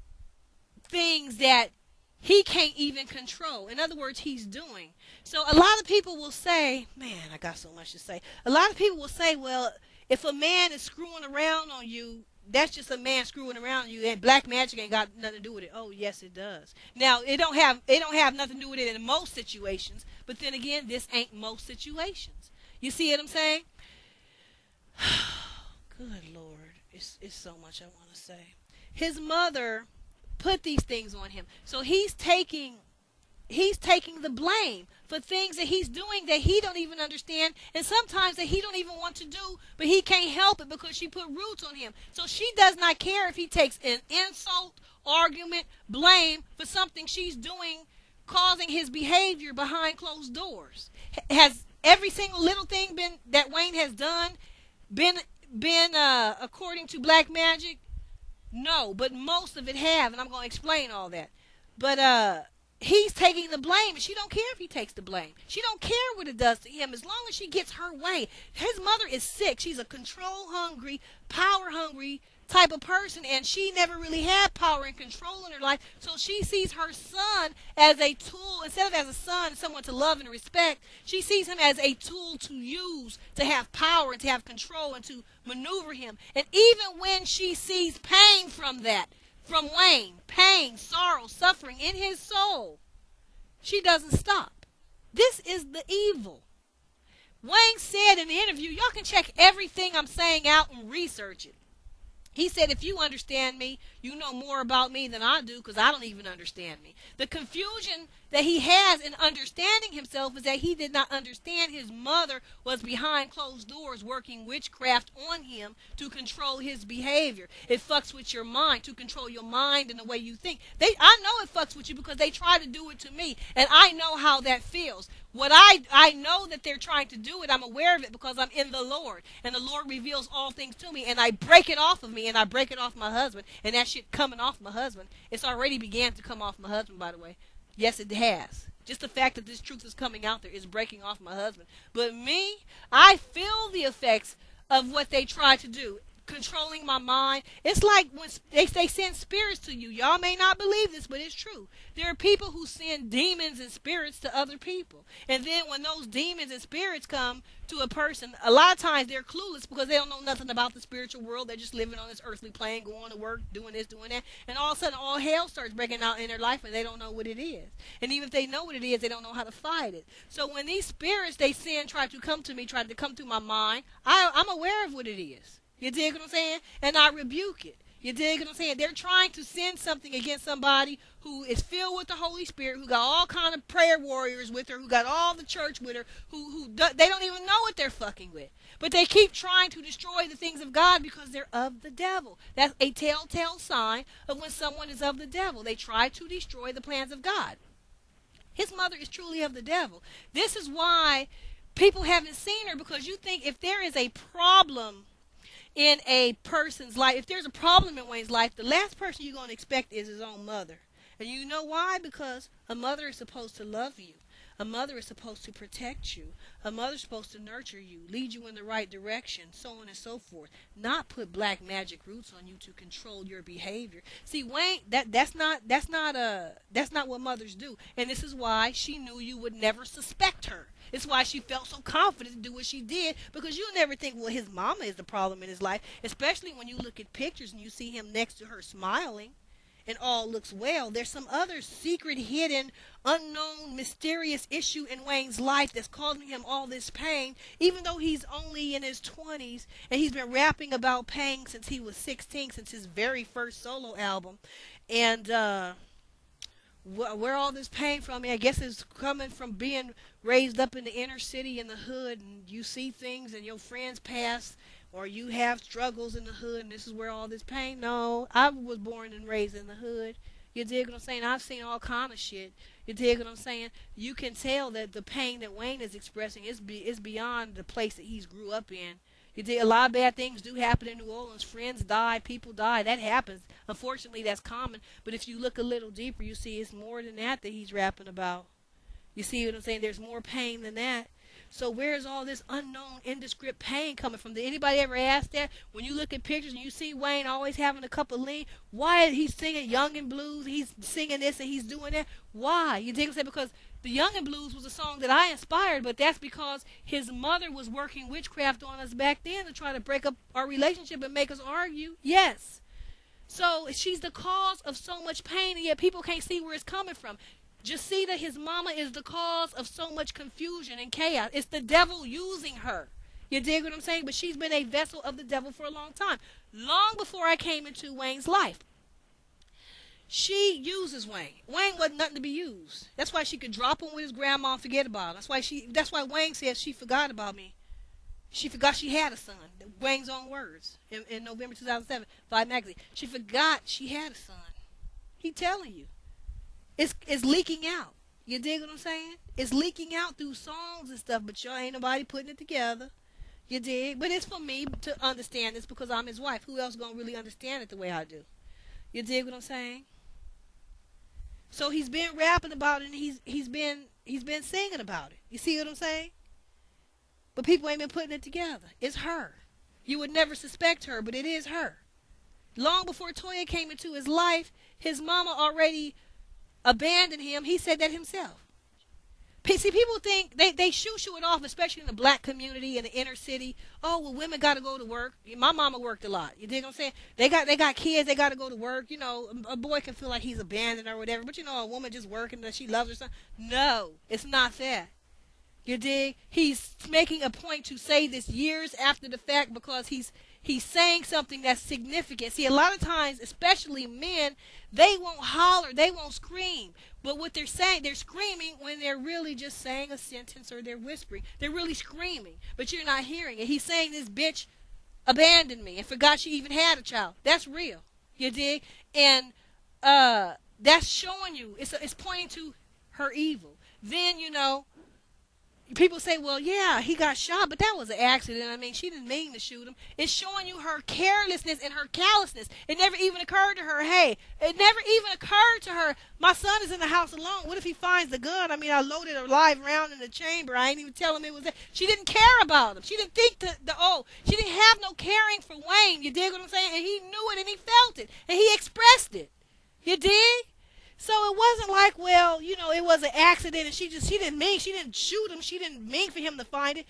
things that he can't even control. In other words, he's doing. So a lot of people will say, man, I got so much to say. A lot of people will say, well, if a man is screwing around on you, that's just a man screwing around on you, and black magic ain't got nothing to do with it. Oh, yes, it does. Now, it don't have nothing to do with it in most situations, but then again, this ain't most situations. You see what I'm saying? Good Lord. It's so much I want to say. His mother put these things on him. So he's taking the blame for things that he's doing that he don't even understand, and sometimes that he don't even want to do, but he can't help it because she put roots on him. So she does not care if he takes an insult, argument, blame for something she's doing, causing his behavior behind closed doors. Has every single little thing been that Wayne has done been according to black magic? No, but most of it have, and I'm going to explain all that. But he's taking the blame, and she don't care if he takes the blame. She don't care what it does to him as long as she gets her way. His mother is sick. She's a control-hungry, power-hungry type of person, and she never really had power and control in her life, so she sees her son as a tool. Instead of as a son, someone to love and respect, she sees him as a tool to use, to have power and to have control and to maneuver him. And even when she sees pain from that, from Wayne, pain, sorrow, suffering in his soul, she doesn't stop. This is the evil. Wayne said in the interview, y'all can check everything I'm saying out and research it. He said, if you understand me, you know more about me than I do, because I don't even understand me. The confusion that he has in understanding himself is that he did not understand his mother was behind closed doors working witchcraft on him to control his behavior. It fucks with your mind, to control your mind and the way you think. I know it fucks with you because they try to do it to me, and I know how that feels. What I know that they're trying to do it, I'm aware of it because I'm in the Lord, and the Lord reveals all things to me, and I break it off of me, and I break it off my husband, and that shit coming off my husband. It's already began to come off my husband, by the way. Yes, it has. Just the fact that this truth is coming out there is breaking off my husband. But me, I feel the effects of what they try to do, controlling my mind. It's like when they send spirits to you. Y'all may not believe this, but it's true. There are people who send demons and spirits to other people. And then when those demons and spirits come to a person, a lot of times they're clueless because they don't know nothing about the spiritual world. They're just living on this earthly plane, going to work, doing this, doing that. And all of a sudden, all hell starts breaking out in their life, and they don't know what it is. And even if they know what it is, they don't know how to fight it. So when these spirits they send try to come to me, try to come through my mind, I'm aware of what it is. You dig what I'm saying? And I rebuke it. You dig what I'm saying? They're trying to send something against somebody who is filled with the Holy Spirit, who got all kind of prayer warriors with her, who got all the church with her, they don't even know what they're fucking with. But they keep trying to destroy the things of God because they're of the devil. That's a telltale sign of when someone is of the devil. They try to destroy the plans of God. His mother is truly of the devil. This is why people haven't seen her, because you think if there is a problem in a person's life, if there's a problem in Wayne's life, the last person you're going to expect is his own mother. And you know why? Because a mother is supposed to love you. A mother is supposed to protect you. A mother's supposed to nurture you, lead you in the right direction, so on and so forth. Not put black magic roots on you to control your behavior. See, Wayne, that's not what mothers do. And this is why she knew you would never suspect her. It's why she felt so confident to do what she did, because you'll never think, well, his mama is the problem in his life, especially when you look at pictures and you see him next to her smiling and all looks well. There's some other secret, hidden, unknown, mysterious issue in Wayne's life that's causing him all this pain, even though he's only in his 20s, and he's been rapping about pain since he was 16, since his very first solo album. And where all this pain from, I guess it's coming from being raised up in the inner city, in the hood, and you see things and your friends pass, or you have struggles in the hood, and this is where all this pain. No, I was born and raised in the hood. You dig what I'm saying? I've seen all kind of shit. You dig what I'm saying? You can tell that the pain that Wayne is expressing is beyond the place that he's grew up in. You dig? A lot of bad things do happen in New Orleans. Friends die, people die. That happens. Unfortunately, that's common. But if you look a little deeper, you see it's more than that he's rapping about. You see what I'm saying? There's more pain than that. So where's all this unknown, indescript pain coming from? Did anybody ever ask that? When you look at pictures and you see Wayne always having a cup of lean, why is he singing Youngin' Blues? He's singing this and he's doing that. Why? You dig what I'm saying? Because the Youngin' Blues was a song that I inspired, but that's because his mother was working witchcraft on us back then to try to break up our relationship and make us argue. Yes. So she's the cause of so much pain, and yet people can't see where it's coming from. Jacita, his mama, is the cause of so much confusion and chaos. It's the devil using her. You dig what I'm saying? But she's been a vessel of the devil for a long time. Long before I came into Wayne's life. She uses Wayne. Wayne wasn't nothing to be used. That's why she could drop him with his grandma and forget about him. That's why Wayne says she forgot about me. She forgot she had a son. Wayne's own words in November 2007, Vibe magazine. She forgot she had a son. He telling you. It's leaking out. You dig what I'm saying? It's leaking out through songs and stuff, but y'all ain't nobody putting it together. You dig? But it's for me to understand this because I'm his wife. Who else gonna really understand it the way I do? You dig what I'm saying? So he's been rapping about it, and he's been singing about it. You see what I'm saying? But people ain't been putting it together. It's her. You would never suspect her, but it is her. Long before Toya came into his life, his mama already abandoned him. He said that himself. See, people think they shoo it off, especially in the black community in the inner city. Oh, well, women got to go to work. My mama worked a lot. You dig what I'm saying? They got kids. They got to go to work. You know, a boy can feel like he's abandoned or whatever. But you know, a woman just working that she loves her son. No, it's not that. You dig? He's making a point to say this years after the fact because he's saying something that's significant. See, a lot of times, especially men, they won't holler, they won't scream. But what they're saying, they're screaming when they're really just saying a sentence or they're whispering. They're really screaming, but you're not hearing it. He's saying this bitch abandoned me and forgot she even had a child. That's real. You dig? And that's showing you, it's pointing to her evil. Then, you know, people say, well, yeah, he got shot, but that was an accident. I mean, she didn't mean to shoot him. It's showing you her carelessness and her callousness. It never even occurred to her, hey, it never even occurred to her, my son is in the house alone. What if he finds the gun? I mean, I loaded a live round in the chamber. I ain't even tell him it was there. She didn't care about him. She didn't think she didn't have no caring for Wayne. You dig what I'm saying? And he knew it and he felt it. And he expressed it. You dig? So it wasn't like, well, you know, it was an accident and she didn't shoot him. She didn't mean for him to find it.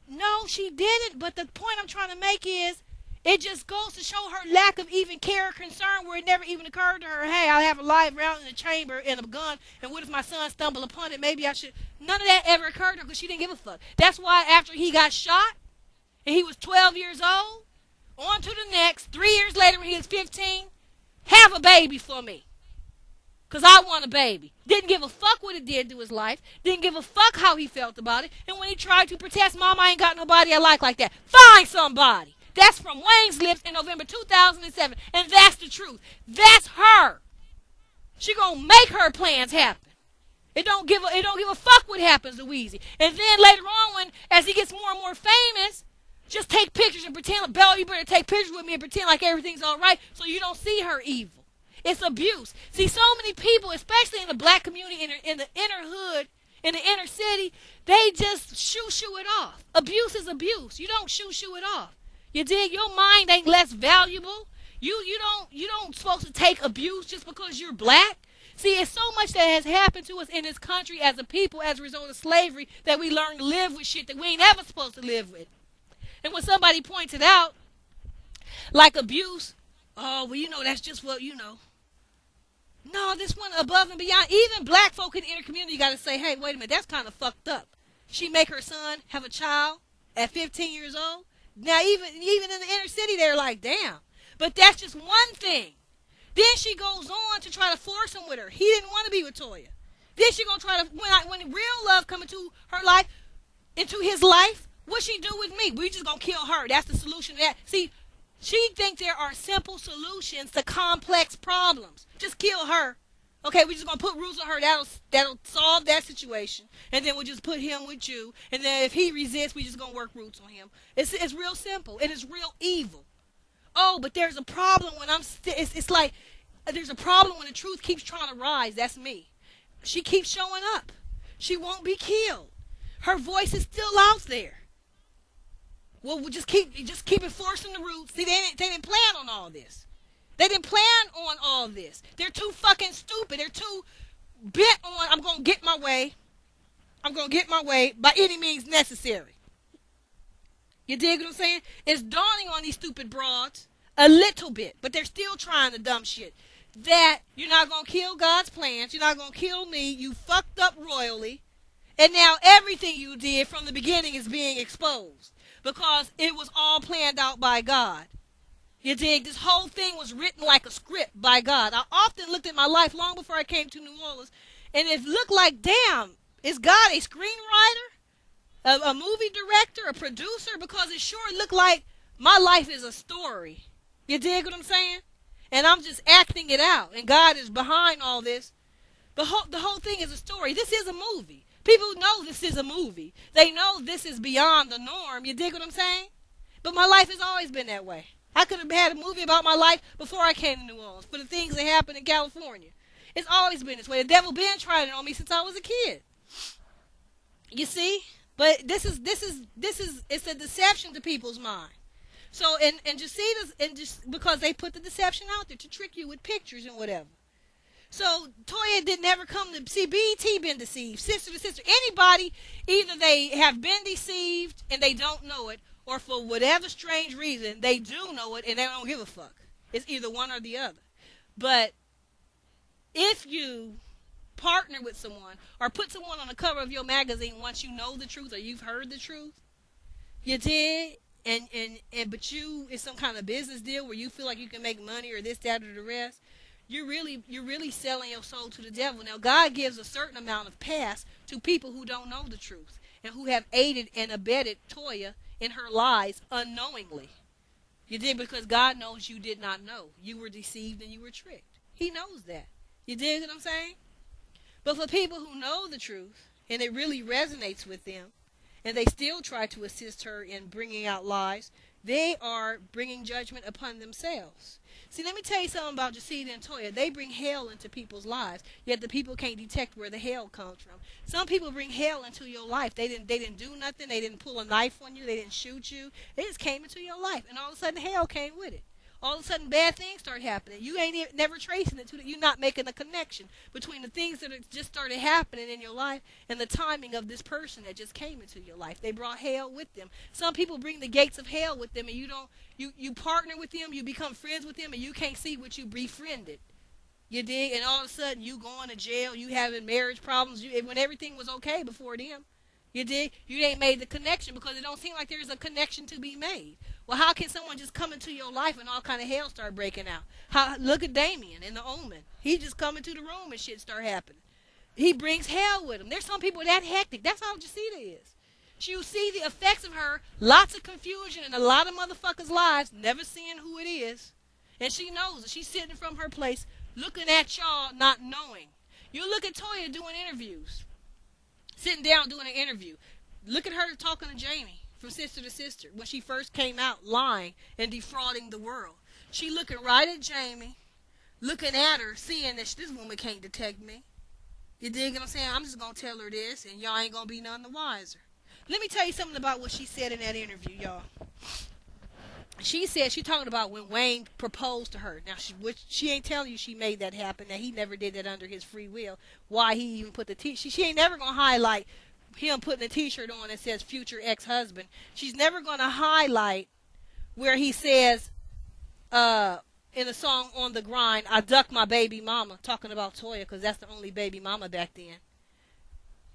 No, she didn't. But the point I'm trying to make is it just goes to show her lack of even care or concern where it never even occurred to her, hey, I have a live round in the chamber and a gun, and what if my son stumbled upon it? Maybe I should. None of that ever occurred to her because she didn't give a fuck. That's why after he got shot and he was 12 years old, on to the next, 3 years later when he was 15, have a baby for me. Because I want a baby. Didn't give a fuck what it did to his life. Didn't give a fuck how he felt about it. And when he tried to protest, Mom, I ain't got nobody I like that. Find somebody. That's from Wayne's lips in November 2007. And that's the truth. That's her. She gonna make her plans happen. It don't give a fuck what happens to Weezy. And then later on, as he gets more and more famous, just take pictures and pretend, like, Bella, you better take pictures with me and pretend like everything's all right so you don't see her evil. It's abuse. See, so many people, especially in the black community, in the inner hood, in the inner city, they just shoo it off. Abuse is abuse. You don't shoo it off. You dig? Your mind ain't less valuable. You don't supposed to take abuse just because you're black. See, it's so much that has happened to us in this country as a people as a result of slavery that we learn to live with shit that we ain't ever supposed to live with. And when somebody points it out, like abuse, oh, well, you know, that's just what, you know. No, this one above and beyond. Even black folk in the inner community got to say, hey, wait a minute, that's kind of fucked up. She make her son have a child at 15 years old. Now, even in the inner city, they're like, damn. But that's just one thing. Then she goes on to try to force him with her. He didn't want to be with Toya. Then she gonna try to, when real love come into her life, into his life, what she do with me? We just gonna kill her. That's the solution to that. See, she thinks there are simple solutions to complex problems. Just kill her. Okay, we just gonna put rules on her. That'll solve that situation. And then we'll just put him with you. And then if he resists, we just gonna work roots on him. It's real simple. And it's real evil. Oh, but there's a problem when it's like there's a problem when the truth keeps trying to rise. That's me. She keeps showing up. She won't be killed. Her voice is still out there. Well, we'll just keep enforcing the roots. See, they didn't plan on all this. They didn't plan on all this. They're too fucking stupid. They're too bent on, I'm going to get my way. I'm going to get my way by any means necessary. You dig what I'm saying? It's dawning on these stupid broads a little bit, but they're still trying the dumb shit. That you're not going to kill God's plans. You're not going to kill me. You fucked up royally. And now everything you did from the beginning is being exposed. Because it was all planned out by God. You dig? This whole thing was written like a script by God. I often looked at my life long before I came to New Orleans, and it looked like, damn, is God a screenwriter, a movie director, a producer? Because it sure looked like my life is a story. You dig what I'm saying? And I'm just acting it out, and God is behind all this. The whole thing is a story. This is a movie. People know this is a movie. They know this is beyond the norm. You dig what I'm saying? But my life has always been that way. I could have had a movie about my life before I came to New Orleans for the things that happened in California. It's always been this way. The devil been trying it on me since I was a kid. You see? But this is it's a deception to people's mind. So and just see this, and just because they put the deception out there to trick you with pictures and whatever. So Toya did never come to see b.e.t. been deceived, sister to sister. Anybody, either they have been deceived and they don't know it, or for whatever strange reason they do know it and they don't give a fuck. It's either one or the other. But if you partner with someone or put someone on the cover of your magazine once you know the truth or you've heard the truth, you did, and but you it's some kind of business deal where you feel like you can make money or this, that, or the rest. You're really selling your soul to the devil. Now, God gives a certain amount of pass to people who don't know the truth and who have aided and abetted Toya in her lies unknowingly. You did, because God knows you did not know. You were deceived and you were tricked. He knows that. You dig what I'm saying? But for people who know the truth and it really resonates with them, and they still try to assist her in bringing out lies, they are bringing judgment upon themselves. See, let me tell you something about Jacida and Toya. They bring hell into people's lives, yet the people can't detect where the hell comes from. Some people bring hell into your life. They didn't do nothing. They didn't pull a knife on you. They didn't shoot you. They just came into your life, and all of a sudden hell came with it. All of a sudden bad things start happening. You ain't never tracing it to it. You're not making a connection between the things that have just started happening in your life and the timing of this person that just came into your life. They brought hell with them. Some people bring the gates of hell with them, and you partner with them, you become friends with them, and you can't see what you befriended. You dig? And all of a sudden you going to jail, you having marriage problems, when everything was okay before them. You dig? You ain't made the connection because it don't seem like there's a connection to be made. Well, how can someone just come into your life and all kind of hell start breaking out? Look at Damien in The Omen. He just come into the room and shit start happening. He brings hell with him. There's some people that hectic. That's how Jacida is. You see the effects of her, lots of confusion in a lot of motherfuckers' lives, never seeing who it is. And she knows it. She's sitting from her place looking at y'all not knowing. You look at Toya doing interviews. Sitting down doing an interview. Look at her talking to Jamie from Sister to Sister when she first came out lying and defrauding the world. She looking right at Jamie, looking at her, seeing that this woman can't detect me. You dig what I'm saying? I'm just going to tell her this and y'all ain't going to be none the wiser. Let me tell you something about what she said in that interview, y'all. She said, she talking about when Wayne proposed to her. Now, she ain't telling you she made that happen, that he never did that under his free will, why he even put the t-shirt. She ain't never going to highlight him putting a t-shirt on that says future ex-husband. She's never going to highlight where he says in the song On the Grind, I duck my baby mama, talking about Toya, because that's the only baby mama back then.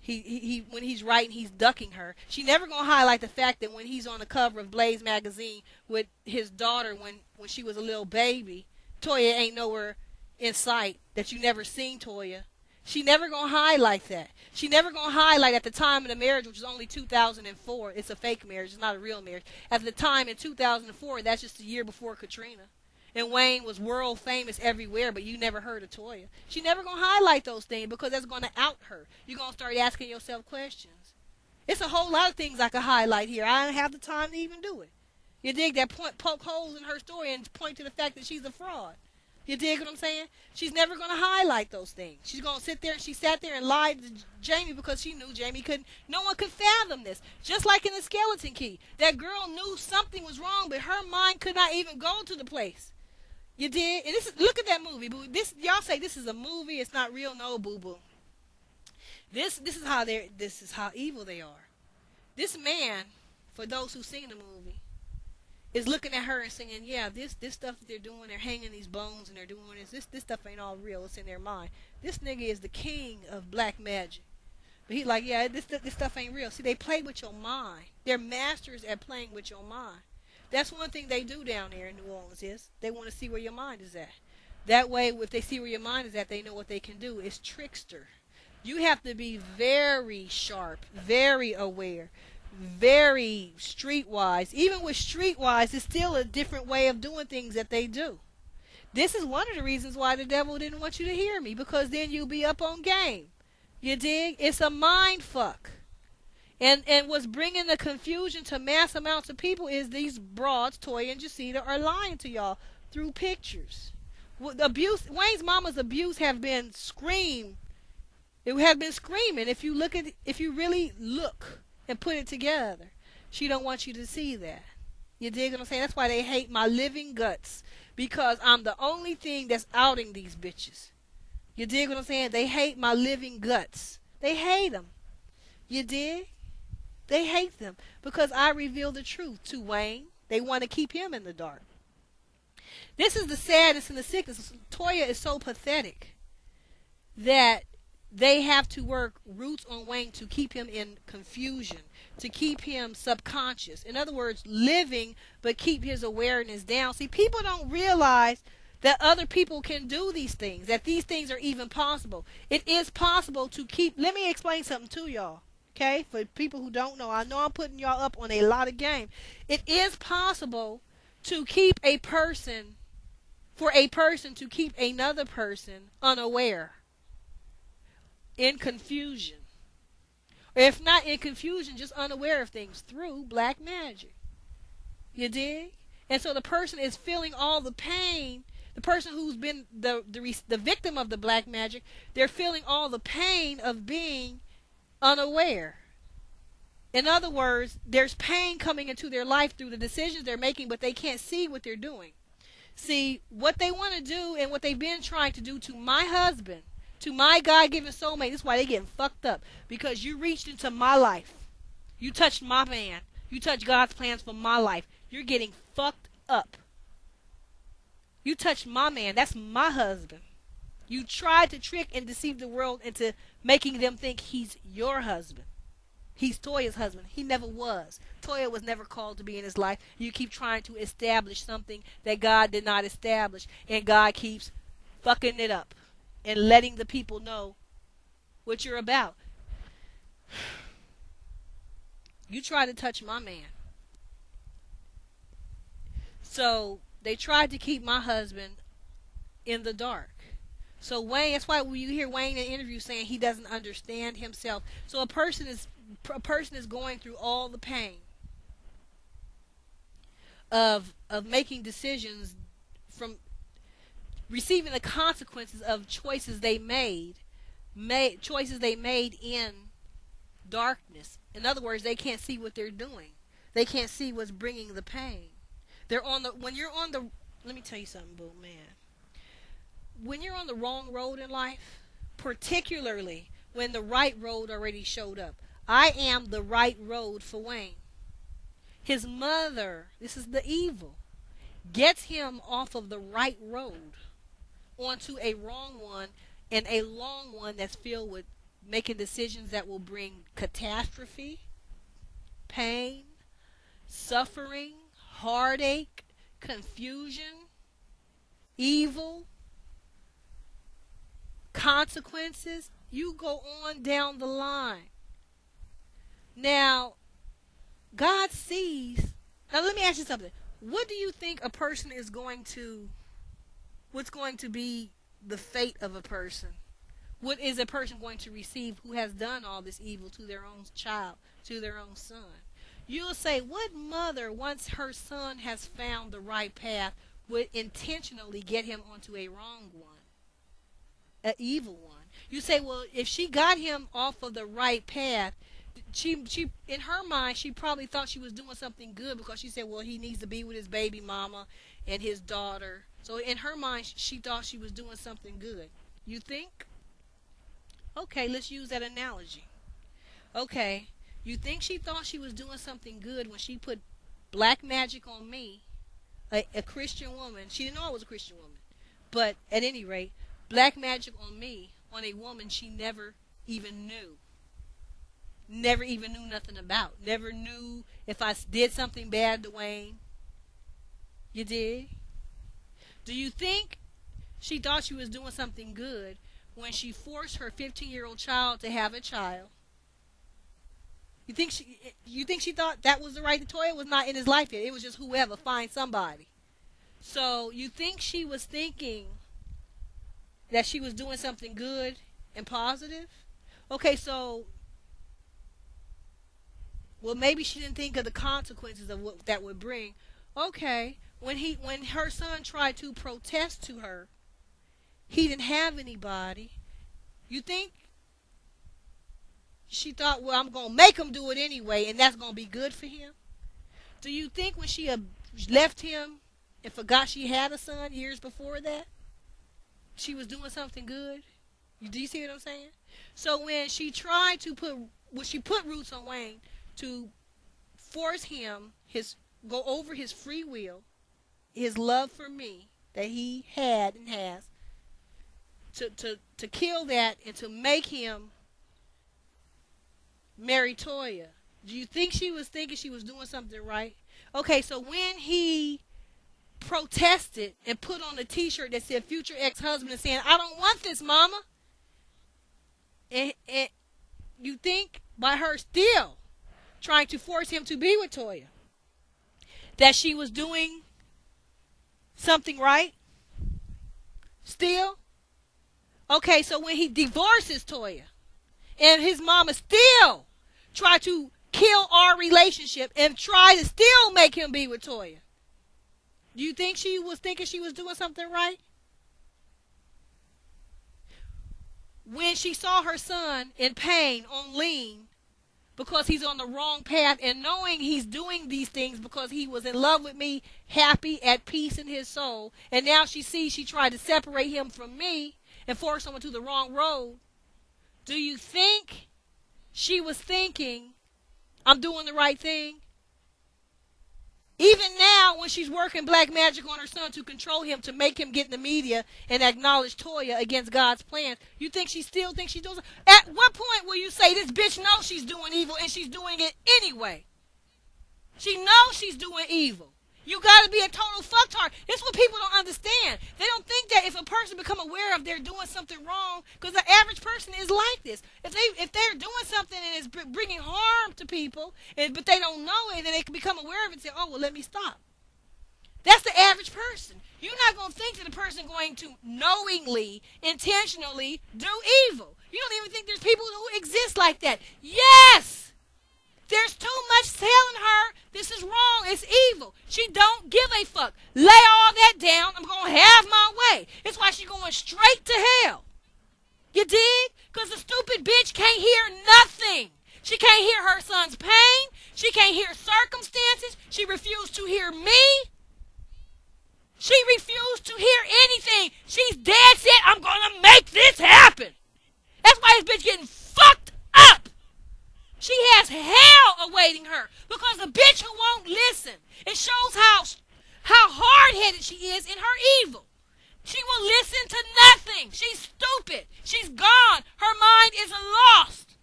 He when he's writing, he's ducking her. She never gonna highlight the fact that when he's on the cover of Blaze magazine with his daughter when she was a little baby, Toya ain't nowhere in sight, that you never seen Toya. She never gonna highlight that. She never gonna highlight at the time of the marriage, which was only 2004. It's a fake marriage. It's not a real marriage. At the time in 2004, that's just a year before Katrina. And Wayne was world famous everywhere, but you never heard of Toya. She never going to highlight those things because that's going to out her. You're going to start asking yourself questions. It's a whole lot of things I could highlight here. I don't have the time to even do it. You dig that? Poke holes in her story and point to the fact that she's a fraud. You dig what I'm saying? She's never going to highlight those things. She's going to sit there, and she sat there and lied to Jamie because she knew Jamie couldn't, no one could fathom this. Just like in the Skeleton Key. That girl knew something was wrong, but her mind could not even go to the place. You did? And look at that movie, boo. Y'all say this is a movie, it's not real. No, boo boo. This is how evil they are. This man, for those who've seen the movie, is looking at her and saying, yeah, this stuff that they're doing, they're hanging these bones and they're doing this stuff ain't all real, it's in their mind. This nigga is the king of black magic. But he's like, yeah, this stuff ain't real. See, they play with your mind. They're masters at playing with your mind. That's one thing they do down there in New Orleans is they want to see where your mind is at. That way, if they see where your mind is at, they know what they can do. It's trickster. You have to be very sharp, very aware, very streetwise. Even with streetwise, it's still a different way of doing things that they do. This is one of the reasons why the devil didn't want you to hear me, because then you'll be up on game. You dig? It's a mind fuck. And what's bringing the confusion to mass amounts of people is these broads, Toya and Jacita, are lying to y'all through pictures. The abuse, Wayne's mama's abuse have been screamed. It have been screaming. If you really look and put it together, she don't want you to see that. You dig what I'm saying? That's why they hate my living guts, because I'm the only thing that's outing these bitches. You dig what I'm saying? They hate my living guts. They hate them. You dig? They hate them because I reveal the truth to Wayne. They want to keep him in the dark. This is the sadness and the sickness. Toya is so pathetic that they have to work roots on Wayne to keep him in confusion, to keep him subconscious. In other words, living but keep his awareness down. See, people don't realize that other people can do these things, that these things are even possible. It is possible to keep. Let me explain something to y'all. Okay, for people who don't know, I know I'm putting y'all up on a lot of game. It is possible to keep a person, for a person to keep another person unaware, in confusion. Or if not in confusion, just unaware of things through black magic. You dig? And so the person is feeling all the pain. The person who's been the victim of the black magic, they're feeling all the pain of being unaware. In other words, there's pain coming into their life through the decisions they're making, but they can't see what they're doing. See, what they want to do and what they've been trying to do to my husband, to my God-given soulmate, this is why they're getting fucked up. Because you reached into my life. You touched my man. You touched God's plans for my life. You're getting fucked up. You touched my man. That's my husband. You tried to trick and deceive the world into making them think he's your husband. He's Toya's husband. He never was. Toya was never called to be in his life. You keep trying to establish something that God did not establish. And God keeps fucking it up and letting the people know what you're about. You try to touch my man. So they tried to keep my husband in the dark. So Wayne, that's why when you hear Wayne in interviews saying he doesn't understand himself. So a person is going through all the pain of making decisions, from receiving the consequences of choices they made in darkness. In other words, they can't see what they're doing. They can't see what's bringing the pain. When you're on the, let me tell you something, boo, man. When you're on the wrong road in life, particularly when the right road already showed up. I am the right road for Wayne. His mother, this is the evil, gets him off of the right road onto a wrong one, and a long one that's filled with making decisions that will bring catastrophe, pain, suffering, heartache, confusion, evil, consequences. You go on down the line. Now, God sees. Now, let me ask you something. What do you think a person is going to, what's going to be the fate of a person? What is a person going to receive who has done all this evil to their own child, to their own son? You'll say, what mother, once her son has found the right path, would intentionally get him onto a wrong one, an evil one? You say, well, if she got him off of the right path, she in her mind, she probably thought she was doing something good, because she said, well, he needs to be with his baby mama and his daughter. So in her mind, she thought she was doing something good. You think? Okay, let's use that analogy. Okay, you think she thought she was doing something good when she put black magic on me, a Christian woman. She didn't know I was a Christian woman. But at any rate, black magic on me, on a woman she never even knew. Never even knew nothing about. Never knew if I did something bad to Wayne. You did? Do you think she thought she was doing something good when she forced her 15-year-old child to have a child? You think she thought that was the right? Toya was not in his life yet. It was just whoever, find somebody. So you think she was thinking that she was doing something good and positive? Okay, so well maybe she didn't think of the consequences of what that would bring. Okay, when her son tried to protest to her, he didn't have anybody. You think she thought, well, I'm gonna make him do it anyway, and that's gonna be good for him? Do you think when she left him and forgot she had a son years before that, she was doing something good? Do you see what I'm saying? So when she tried to she put roots on Wayne to force him go over his free will, his love for me that he had and has, to kill that and to make him marry Toya. Do you think she was thinking she was doing something right? Okay, so when he protested and put on a t-shirt that said future ex-husband and saying, I don't want this, mama. And you think by her still trying to force him to be with Toya that she was doing something right? Still? Okay, so when he divorces Toya and his mama still try to kill our relationship and try to still make him be with Toya, do you think she was thinking she was doing something right? When she saw her son in pain on lean because he's on the wrong path and knowing he's doing these things because he was in love with me, happy, at peace in his soul, and now she sees she tried to separate him from me and force someone to the wrong road, do you think she was thinking, I'm doing the right thing? Even now, when she's working black magic on her son to control him, to make him get in the media and acknowledge Toya against God's plans, you think she still thinks she's doing something? At what point will you say this bitch knows she's doing evil and she's doing it anyway? She knows she's doing evil. You got to be a total fucktard. It's what people don't understand. They don't think that if a person become aware of they're doing something wrong, because the average person is like this. If they're doing something and it's bringing harm to people, but they don't know it, then they can become aware of it and say, oh, well, let me stop. That's the average person. You're not going to think that a person going to knowingly, intentionally do evil. You don't even think there's people who exist like that. Yes! There's too much telling her this is wrong, it's evil. She don't give a fuck. Lay all that down, I'm going to have my way. It's why she's going straight to hell. You dig? Because the stupid bitch can't hear nothing. She can't hear her son's pain. She can't hear circumstances. She refused to hear me. She refused to hear anything. She's dead set, I'm going to make this happen. That's why this bitch getting fucked up. She has hell awaiting her because the bitch who won't listen. It shows how hard-headed she is in her evil. She will listen to nothing. She's stupid. She's gone. Her mind is lost.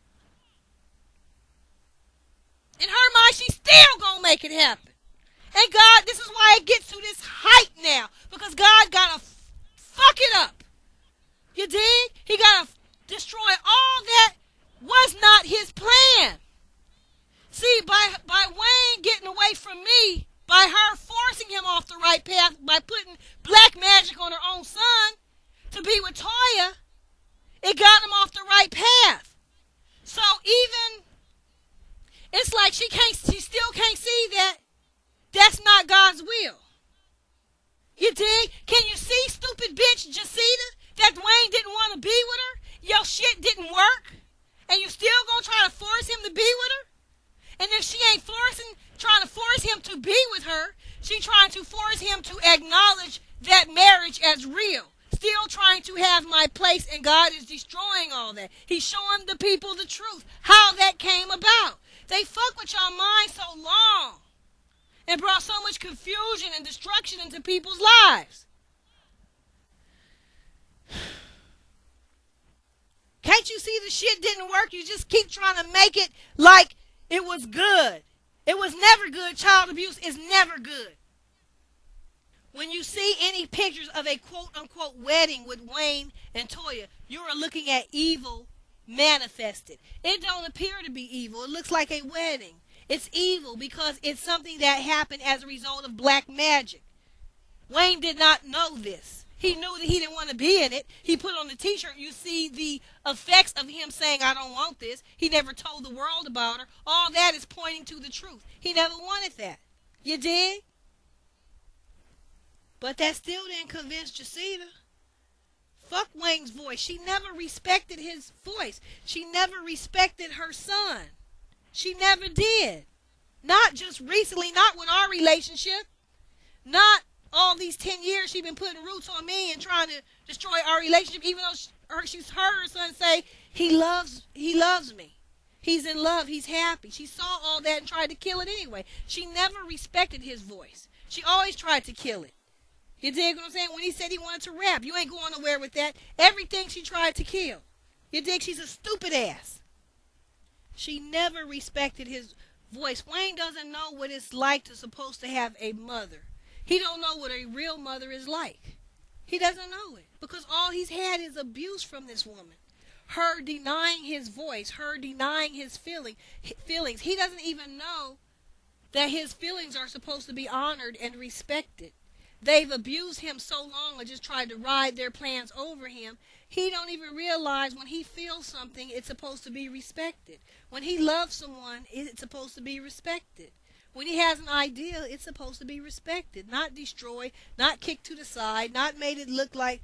In her mind, she's still going to make it happen. And God, this is why it gets to this height now, because God got to fuck it up. You dig? He got to destroy all that was not his plan. See, by Wayne getting away from me, by her forcing him off the right path, by putting black magic on her own son to be with Toya, it got him off the right path. So even, it's like she still can't see that that's not God's will. You dig? Can you see, stupid bitch Jacita, that Wayne didn't want to be with her? Your shit didn't work? And you still gonna try to force him to be with her? And if she ain't trying to force him to be with her, she trying to force him to acknowledge that marriage as real. Still trying to have my place, and God is destroying all that. He's showing the people the truth, how that came about. They fuck with your mind so long and brought so much confusion and destruction into people's lives. Can't you see the shit didn't work? You just keep trying to make it like it was good. It was never good. Child abuse is never good. When you see any pictures of a quote-unquote wedding with Wayne and Toya, you are looking at evil manifested. It don't appear to be evil. It looks like a wedding. It's evil because it's something that happened as a result of black magic. Wayne did not know this. He knew that he didn't want to be in it. He put on the t-shirt. You see the effects of him saying, I don't want this. He never told the world about her. All that is pointing to the truth. He never wanted that. You dig? But that still didn't convince Jacita. Fuck Wayne's voice. She never respected his voice. She never respected her son. She never did. Not just recently, not with our relationship. Not all these 10 years she's been putting roots on me and trying to destroy our relationship, even though she's heard her son say, he loves me. He's in love. He's happy. She saw all that and tried to kill it anyway. She never respected his voice. She always tried to kill it. You dig what I'm saying? When he said he wanted to rap, you ain't going nowhere with that. Everything she tried to kill. You dig? She's a stupid ass. She never respected his voice. Wayne doesn't know what it's like to supposed to have a mother. He don't know what a real mother is like. He doesn't know it because all he's had is abuse from this woman. Her denying his voice, her denying his feelings. He doesn't even know that his feelings are supposed to be honored and respected. They've abused him so long and just tried to ride their plans over him. He don't even realize when he feels something, it's supposed to be respected. When he loves someone, it's supposed to be respected. When he has an idea, it's supposed to be respected, not destroyed, not kicked to the side, not made it look like,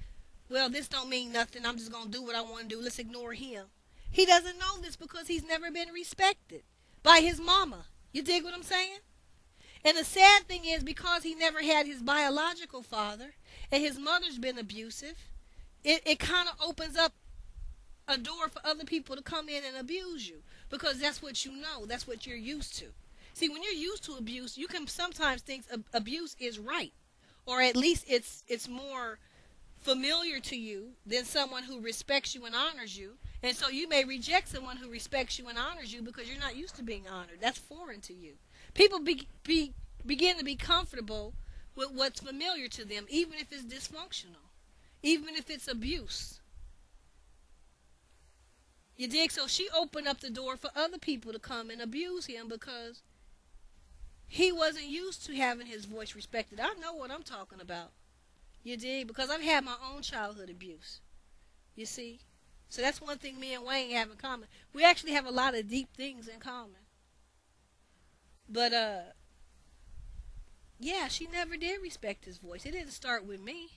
well, this don't mean nothing. I'm just going to do what I want to do. Let's ignore him. He doesn't know this because he's never been respected by his mama. You dig what I'm saying? And the sad thing is, because he never had his biological father and his mother's been abusive, it kind of opens up a door for other people to come in and abuse you because that's what you know. That's what you're used to. See, when you're used to abuse, you can sometimes think abuse is right, or at least it's more familiar to you than someone who respects you and honors you. And so you may reject someone who respects you and honors you because you're not used to being honored. That's foreign to you. People begin to be comfortable with what's familiar to them, even if it's dysfunctional, even if it's abuse. You dig? So she opened up the door for other people to come and abuse him because he wasn't used to having his voice respected. I know what I'm talking about. You dig? Because I've had my own childhood abuse. You see? So that's one thing me and Wayne have in common. We actually have a lot of deep things in common. But, yeah, she never did respect his voice. It didn't start with me.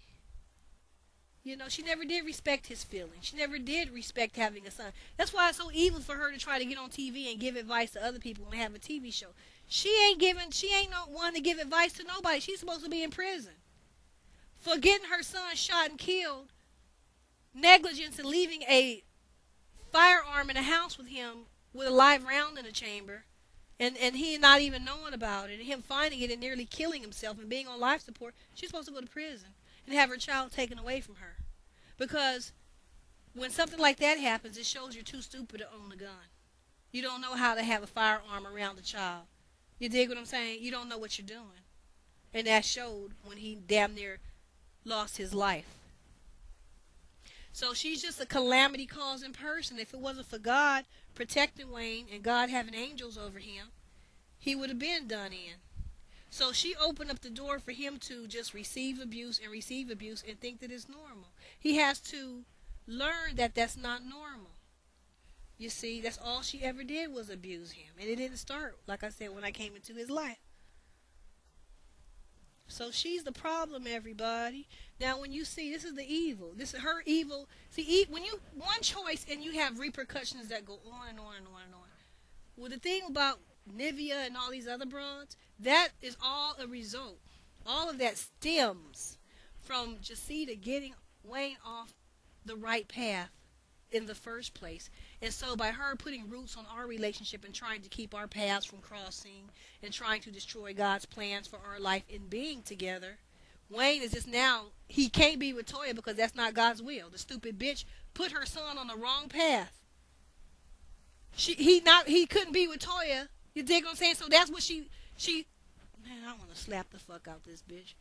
You know, she never did respect his feelings. She never did respect having a son. That's why it's so evil for her to try to get on TV and give advice to other people and have a TV show. She ain't no one to give advice to nobody. She's supposed to be in prison for getting her son shot and killed, negligence, and leaving a firearm in the house with him with a live round in the chamber, and he not even knowing about it, and him finding it and nearly killing himself and being on life support. She's supposed to go to prison and have her child taken away from her. Because when something like that happens, it shows you're too stupid to own a gun. You don't know how to have a firearm around a child. You dig what I'm saying? You don't know what you're doing. And that showed when he damn near lost his life. So she's just a calamity-causing person. If it wasn't for God protecting Wayne and God having angels over him, he would have been done in. So she opened up the door for him to just receive abuse and think that it's normal. He has to learn that that's not normal. You see, that's all she ever did was abuse him. And it didn't start, like I said, when I came into his life. So she's the problem, everybody. Now, when you see, this is the evil. This is her evil. See, when you one choice and you have repercussions that go on and on and on and on. Well, the thing about Nivea and all these other broads, that is all a result. All of that stems from Jacita getting Wayne off the right path in the first place. And so by her putting roots on our relationship and trying to keep our paths from crossing and trying to destroy God's plans for our life in being together, Wayne is just now, he can't be with Toya because that's not God's will. The stupid bitch put her son on the wrong path. He couldn't be with Toya. You dig what I'm saying? So that's what she man, I want to slap the fuck out this bitch.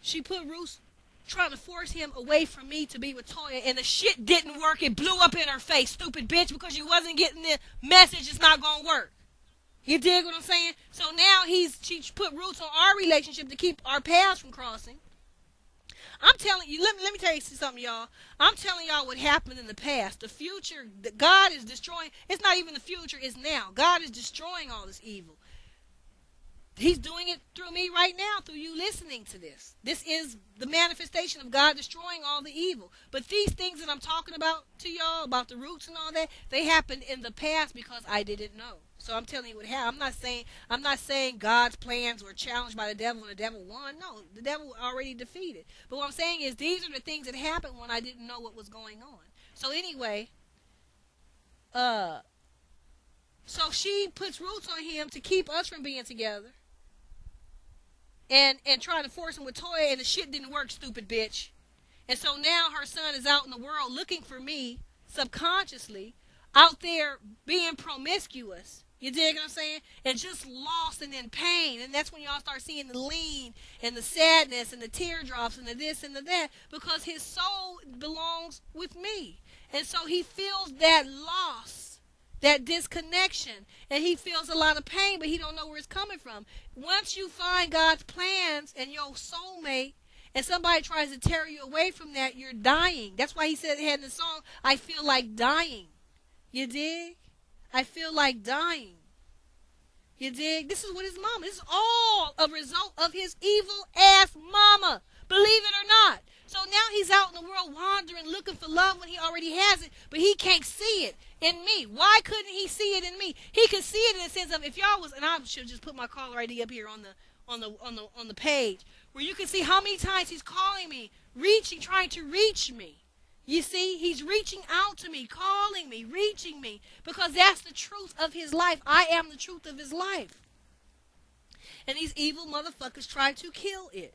She put roots trying to force him away from me to be with Toya, and the shit didn't work. It blew up in her face, stupid bitch, because you wasn't getting the message. It's not gonna work. You dig what I'm saying? So now she put roots on our relationship to keep our paths from crossing. I'm telling you, let me tell you something, y'all. I'm telling y'all what happened in the past. The future, God is destroying. It's not even the future, it's now. God is destroying all this evil. He's doing it through me right now, through you listening to this. This is the manifestation of God destroying all the evil. But these things that I'm talking about to y'all, about the roots and all that, they happened in the past because I didn't know. So I'm telling you what happened. I'm not saying God's plans were challenged by the devil and the devil won. No, the devil already defeated. But what I'm saying is these are the things that happened when I didn't know what was going on. So anyway, so she puts roots on him to keep us from being together. And trying to force him with Toya, and the shit didn't work, stupid bitch. And so now her son is out in the world looking for me, subconsciously, out there being promiscuous. You dig what I'm saying? And just lost and in pain. And that's when y'all start seeing the lean and the sadness and the teardrops and the this and the that, because his soul belongs with me. And so he feels that loss, that disconnection, and he feels a lot of pain, but he don't know where it's coming from. Once you find God's plans and your soulmate, and somebody tries to tear you away from that, you're dying. That's why he said it had in the song, I feel like dying. You dig? I feel like dying. You dig? This is what his mama. This is all a result of his evil ass mama. Believe it or not. So now he's out in the world wandering, looking for love when he already has it, but he can't see it in me. Why couldn't he see it in me? He could see it in the sense of, if y'all was, and I should just put my caller ID up here on the page, where you can see how many times he's calling me, trying to reach me. You see, he's reaching out to me, calling me, reaching me, because that's the truth of his life. I am the truth of his life. And these evil motherfuckers try to kill it.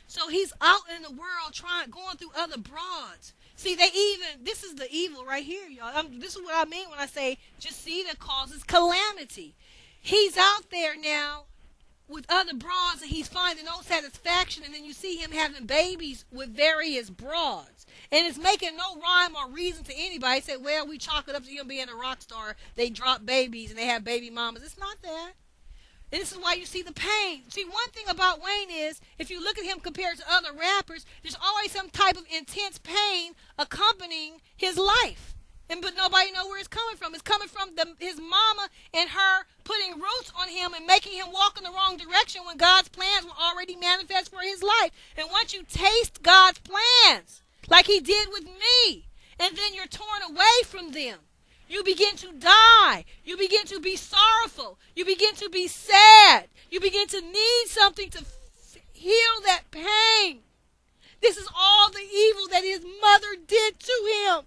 So he's out in the world going through other broads. See, this is the evil right here, y'all. This is what I mean when I say, just see, that causes calamity. He's out there now with other broads, and he's finding no satisfaction, and then you see him having babies with various broads. And it's making no rhyme or reason to anybody. Say, well, we chalk it up to him being a rock star. They drop babies and they have baby mamas. It's not that. And this is why you see the pain. See, one thing about Wayne is, if you look at him compared to other rappers, there's always some type of intense pain accompanying his life. But nobody knows where it's coming from. It's coming from his mama and her putting roots on him and making him walk in the wrong direction when God's plans were already manifest for his life. And once you taste God's plans, like he did with me, and then you're torn away from them, you begin to die. You begin to be sorrowful. You begin to be sad. You begin to need something to heal that pain. This is all the evil that his mother did to him.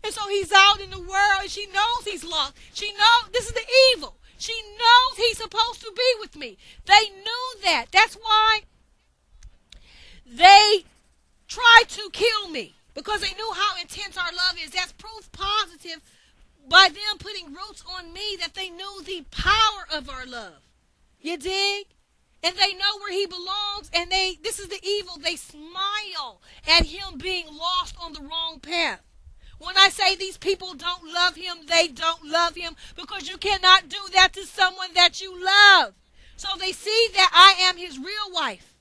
And so he's out in the world, and she knows he's lost. She knows this is the evil. She knows he's supposed to be with me. They knew that. That's why they tried to kill me, because they knew how intense our love is. That's proof positive by them putting roots on me that they knew the power of our love. You dig? And they know where he belongs, and this is the evil. They smile at him being lost on the wrong path. When I say these people don't love him, they don't love him, because you cannot do that to someone that you love. So they see that I am his real wife,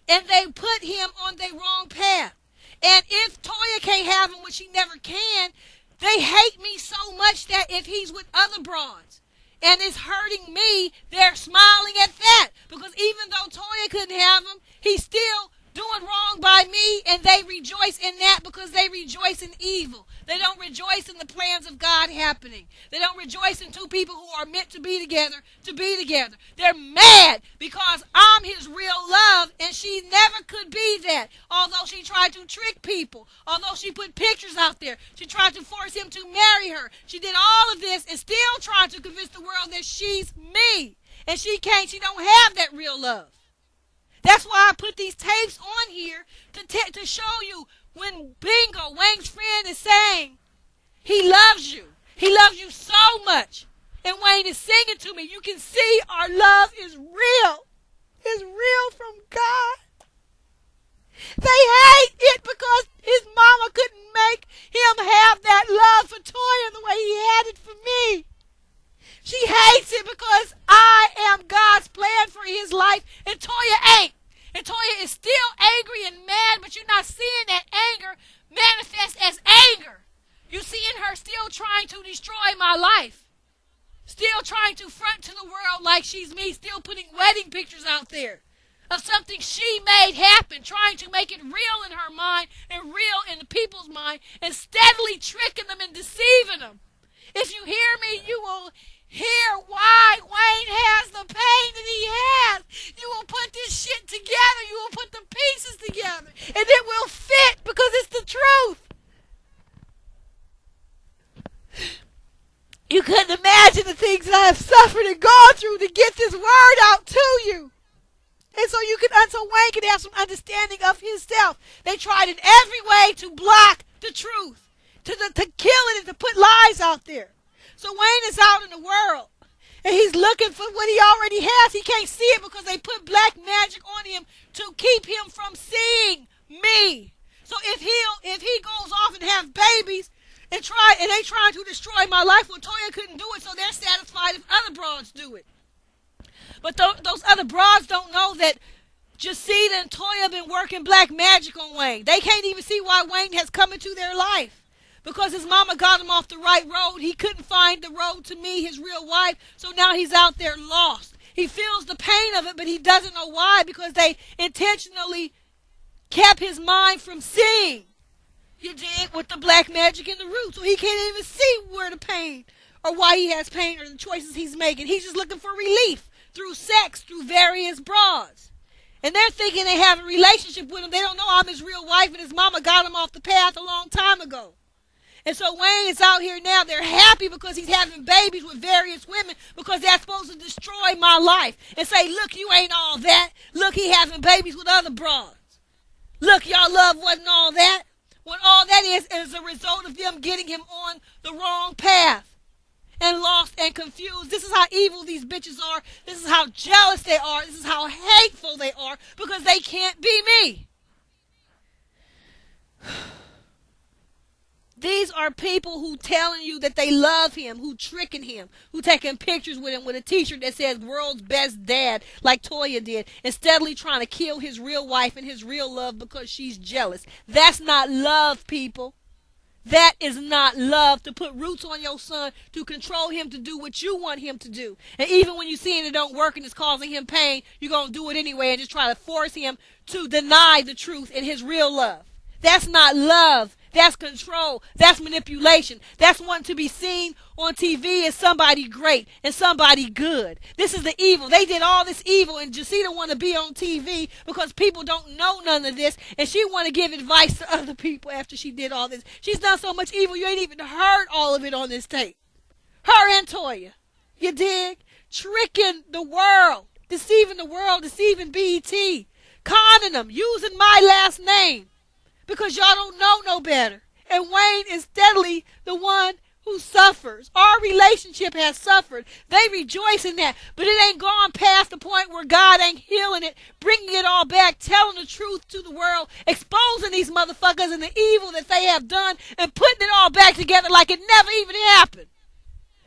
and they put him on the wrong path. And if Toya can't have him, which she never can, they hate me so much that if he's with other broads and it's hurting me, they're smiling at that. Because even though Toya couldn't have him, he's still doing wrong by me, and they rejoice in that because they rejoice in evil. They don't rejoice in the plans of God happening. They don't rejoice in two people who are meant to be together to be together. They're mad because I'm his real love, and she never could be that. Although she tried to trick people, although she put pictures out there, she tried to force him to marry her. She did all of this and still tried to convince the world that she's me. And she can't. She don't have that real love. That's why I put these tapes on here to show you when Bingo, Wayne's friend, is saying he loves you. He loves you so much. And Wayne is singing to me. You can see our love is real. It's real from God. They hate it because his mama couldn't make him have that love for Toya the way he had it for me. She hates it because I am God's plan for his life and Toya ain't. And Toya is still angry and mad, but you're not seeing that anger manifest as anger. You're seeing her still trying to destroy my life. Still trying to front to the world like she's me, still putting wedding pictures out there of something she made happen, trying to make it real in her mind and real in the people's mind, and steadily tricking them and deceiving them. If you hear me, you will hear why Wayne has the pain that he has. You will put this shit together. You will put the pieces together. And it will fit because it's the truth. You couldn't imagine the things that I have suffered and gone through to get this word out to you. And so Wayne can have some understanding of himself. They tried in every way to block the truth, to kill it and to put lies out there. So Wayne is out in the world, and he's looking for what he already has. He can't see it because they put black magic on him to keep him from seeing me. So if he goes off and have babies and they trying to destroy my life, well, Toya couldn't do it, so they're satisfied if other broads do it. But those other broads don't know that Jacita and Toya have been working black magic on Wayne. They can't even see why Wayne has come into their life. Because his mama got him off the right road. He couldn't find the road to me, his real wife. So now he's out there lost. He feels the pain of it, but he doesn't know why. Because they intentionally kept his mind from seeing. You dig? With the black magic in the root. So he can't even see where the pain, or why he has pain, or the choices he's making. He's just looking for relief through sex, through various broads. And they're thinking they have a relationship with him. They don't know I'm his real wife, and his mama got him off the path a long time ago. And so Wayne is out here now. They're happy because he's having babies with various women, because they're supposed to destroy my life and say, look, you ain't all that. Look, he having babies with other broads. Look, y'all love wasn't all that. When all that is a result of them getting him on the wrong path and lost and confused. This is how evil these bitches are. This is how jealous they are. This is how hateful they are, because they can't be me. These are people who telling you that they love him, who tricking him, who taking pictures with him with a t-shirt that says world's best dad, like Toya did, and steadily trying to kill his real wife and his real love because she's jealous. That's not love, people. That is not love, to put roots on your son, to control him to do what you want him to do. And even when you see it don't work and it's causing him pain, you're going to do it anyway and just try to force him to deny the truth and his real love. That's not love. That's control. That's manipulation. That's wanting to be seen on TV as somebody great and somebody good. This is the evil. They did all this evil, and Jacita want to be on TV because people don't know none of this, and she want to give advice to other people after she did all this. She's done so much evil, you ain't even heard all of it on this tape. Her and Toya. You dig? Tricking the world. Deceiving the world. Deceiving B.e.t. Conning them. Using my last name. Because y'all don't know no better. And Wayne is steadily the one who suffers. Our relationship has suffered. They rejoice in that. But it ain't gone past the point where God ain't healing it, bringing it all back, telling the truth to the world, exposing these motherfuckers and the evil that they have done, and putting it all back together like it never even happened.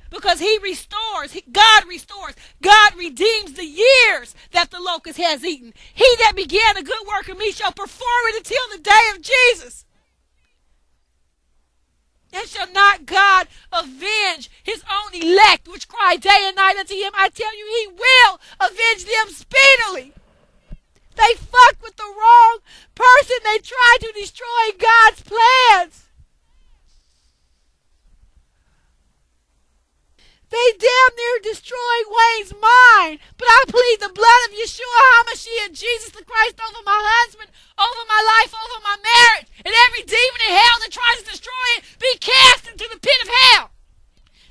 Because he restores. God restores. God redeems the years that the locust has eaten. He that began a good work in me shall perform it until the day of Jesus. And shall not God avenge his own elect, which cry day and night unto him? I tell you, he will avenge them speedily. They fucked with the wrong person. They tried to destroy God's plans. They damn near destroyed Wayne's mind. But I plead the blood of Yeshua HaMashiach, Jesus the Christ, over my husband, over my life, over my marriage. And every demon in hell that tries to destroy it, be cast into the pit of hell,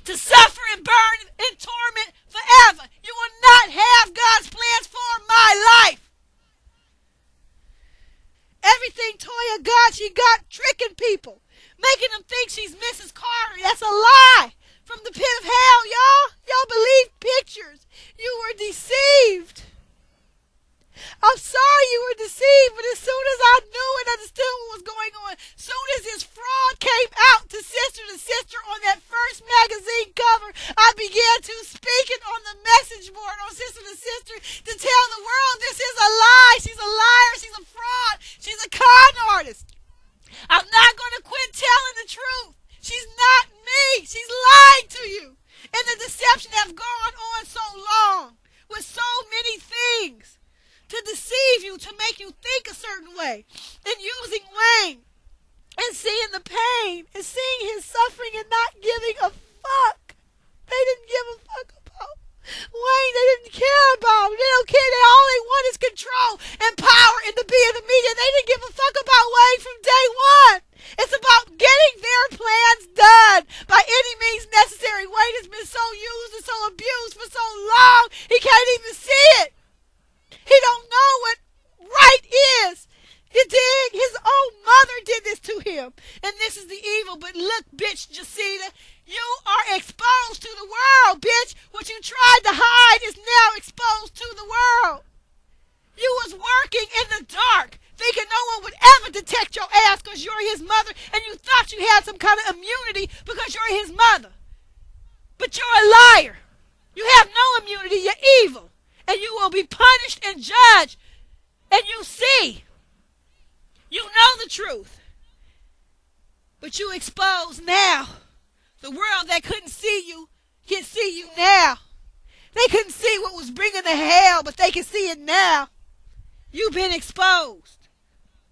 to suffer and burn in torment forever. You will not have God's plans for my life. Everything Toya got, she got tricking people, making them think she's Mrs. Carter. That's a lie. From the pit of hell, y'all. Y'all believe pictures. You were deceived. I'm sorry you were deceived, but as soon as I knew and understood what was going on, soon as his fraud came out to sister on that first magazine cover, I began to speak it on the message board on sister to sister to tell the world this is a lie. She's a liar. She's a fraud. She's a con artist. I'm not going to quit telling the truth. She's not me. She's lying to you. And the deception has gone on so long with so many things to deceive you, to make you think a certain way. And using Wayne and seeing the pain and seeing his suffering and not giving a fuck. They didn't give a fuck about Wayne. They didn't care about him. They don't care. They all they want is control and power and to be in the media. They didn't give a fuck about Wayne from day one. It's about getting their plans done by any means necessary. Wayne has been so used and so abused for so long, he can't even see it. He don't know what right is. You dig? His own mother did this to him. And this is the evil. But look, bitch, Jacita, you are exposed to the world, bitch. What you tried to hide is now exposed to the world. You was working in the dark, thinking no one would ever detect your ass because you're his mother, and you thought you had some kind of immunity because you're his mother. But you're a liar. You have no immunity. You're evil. And you will be punished and judged. And you see. You know the truth. But you exposed now. The world that couldn't see you can see you now. They couldn't see what was bringing the hell, but they can see it now. You've been exposed.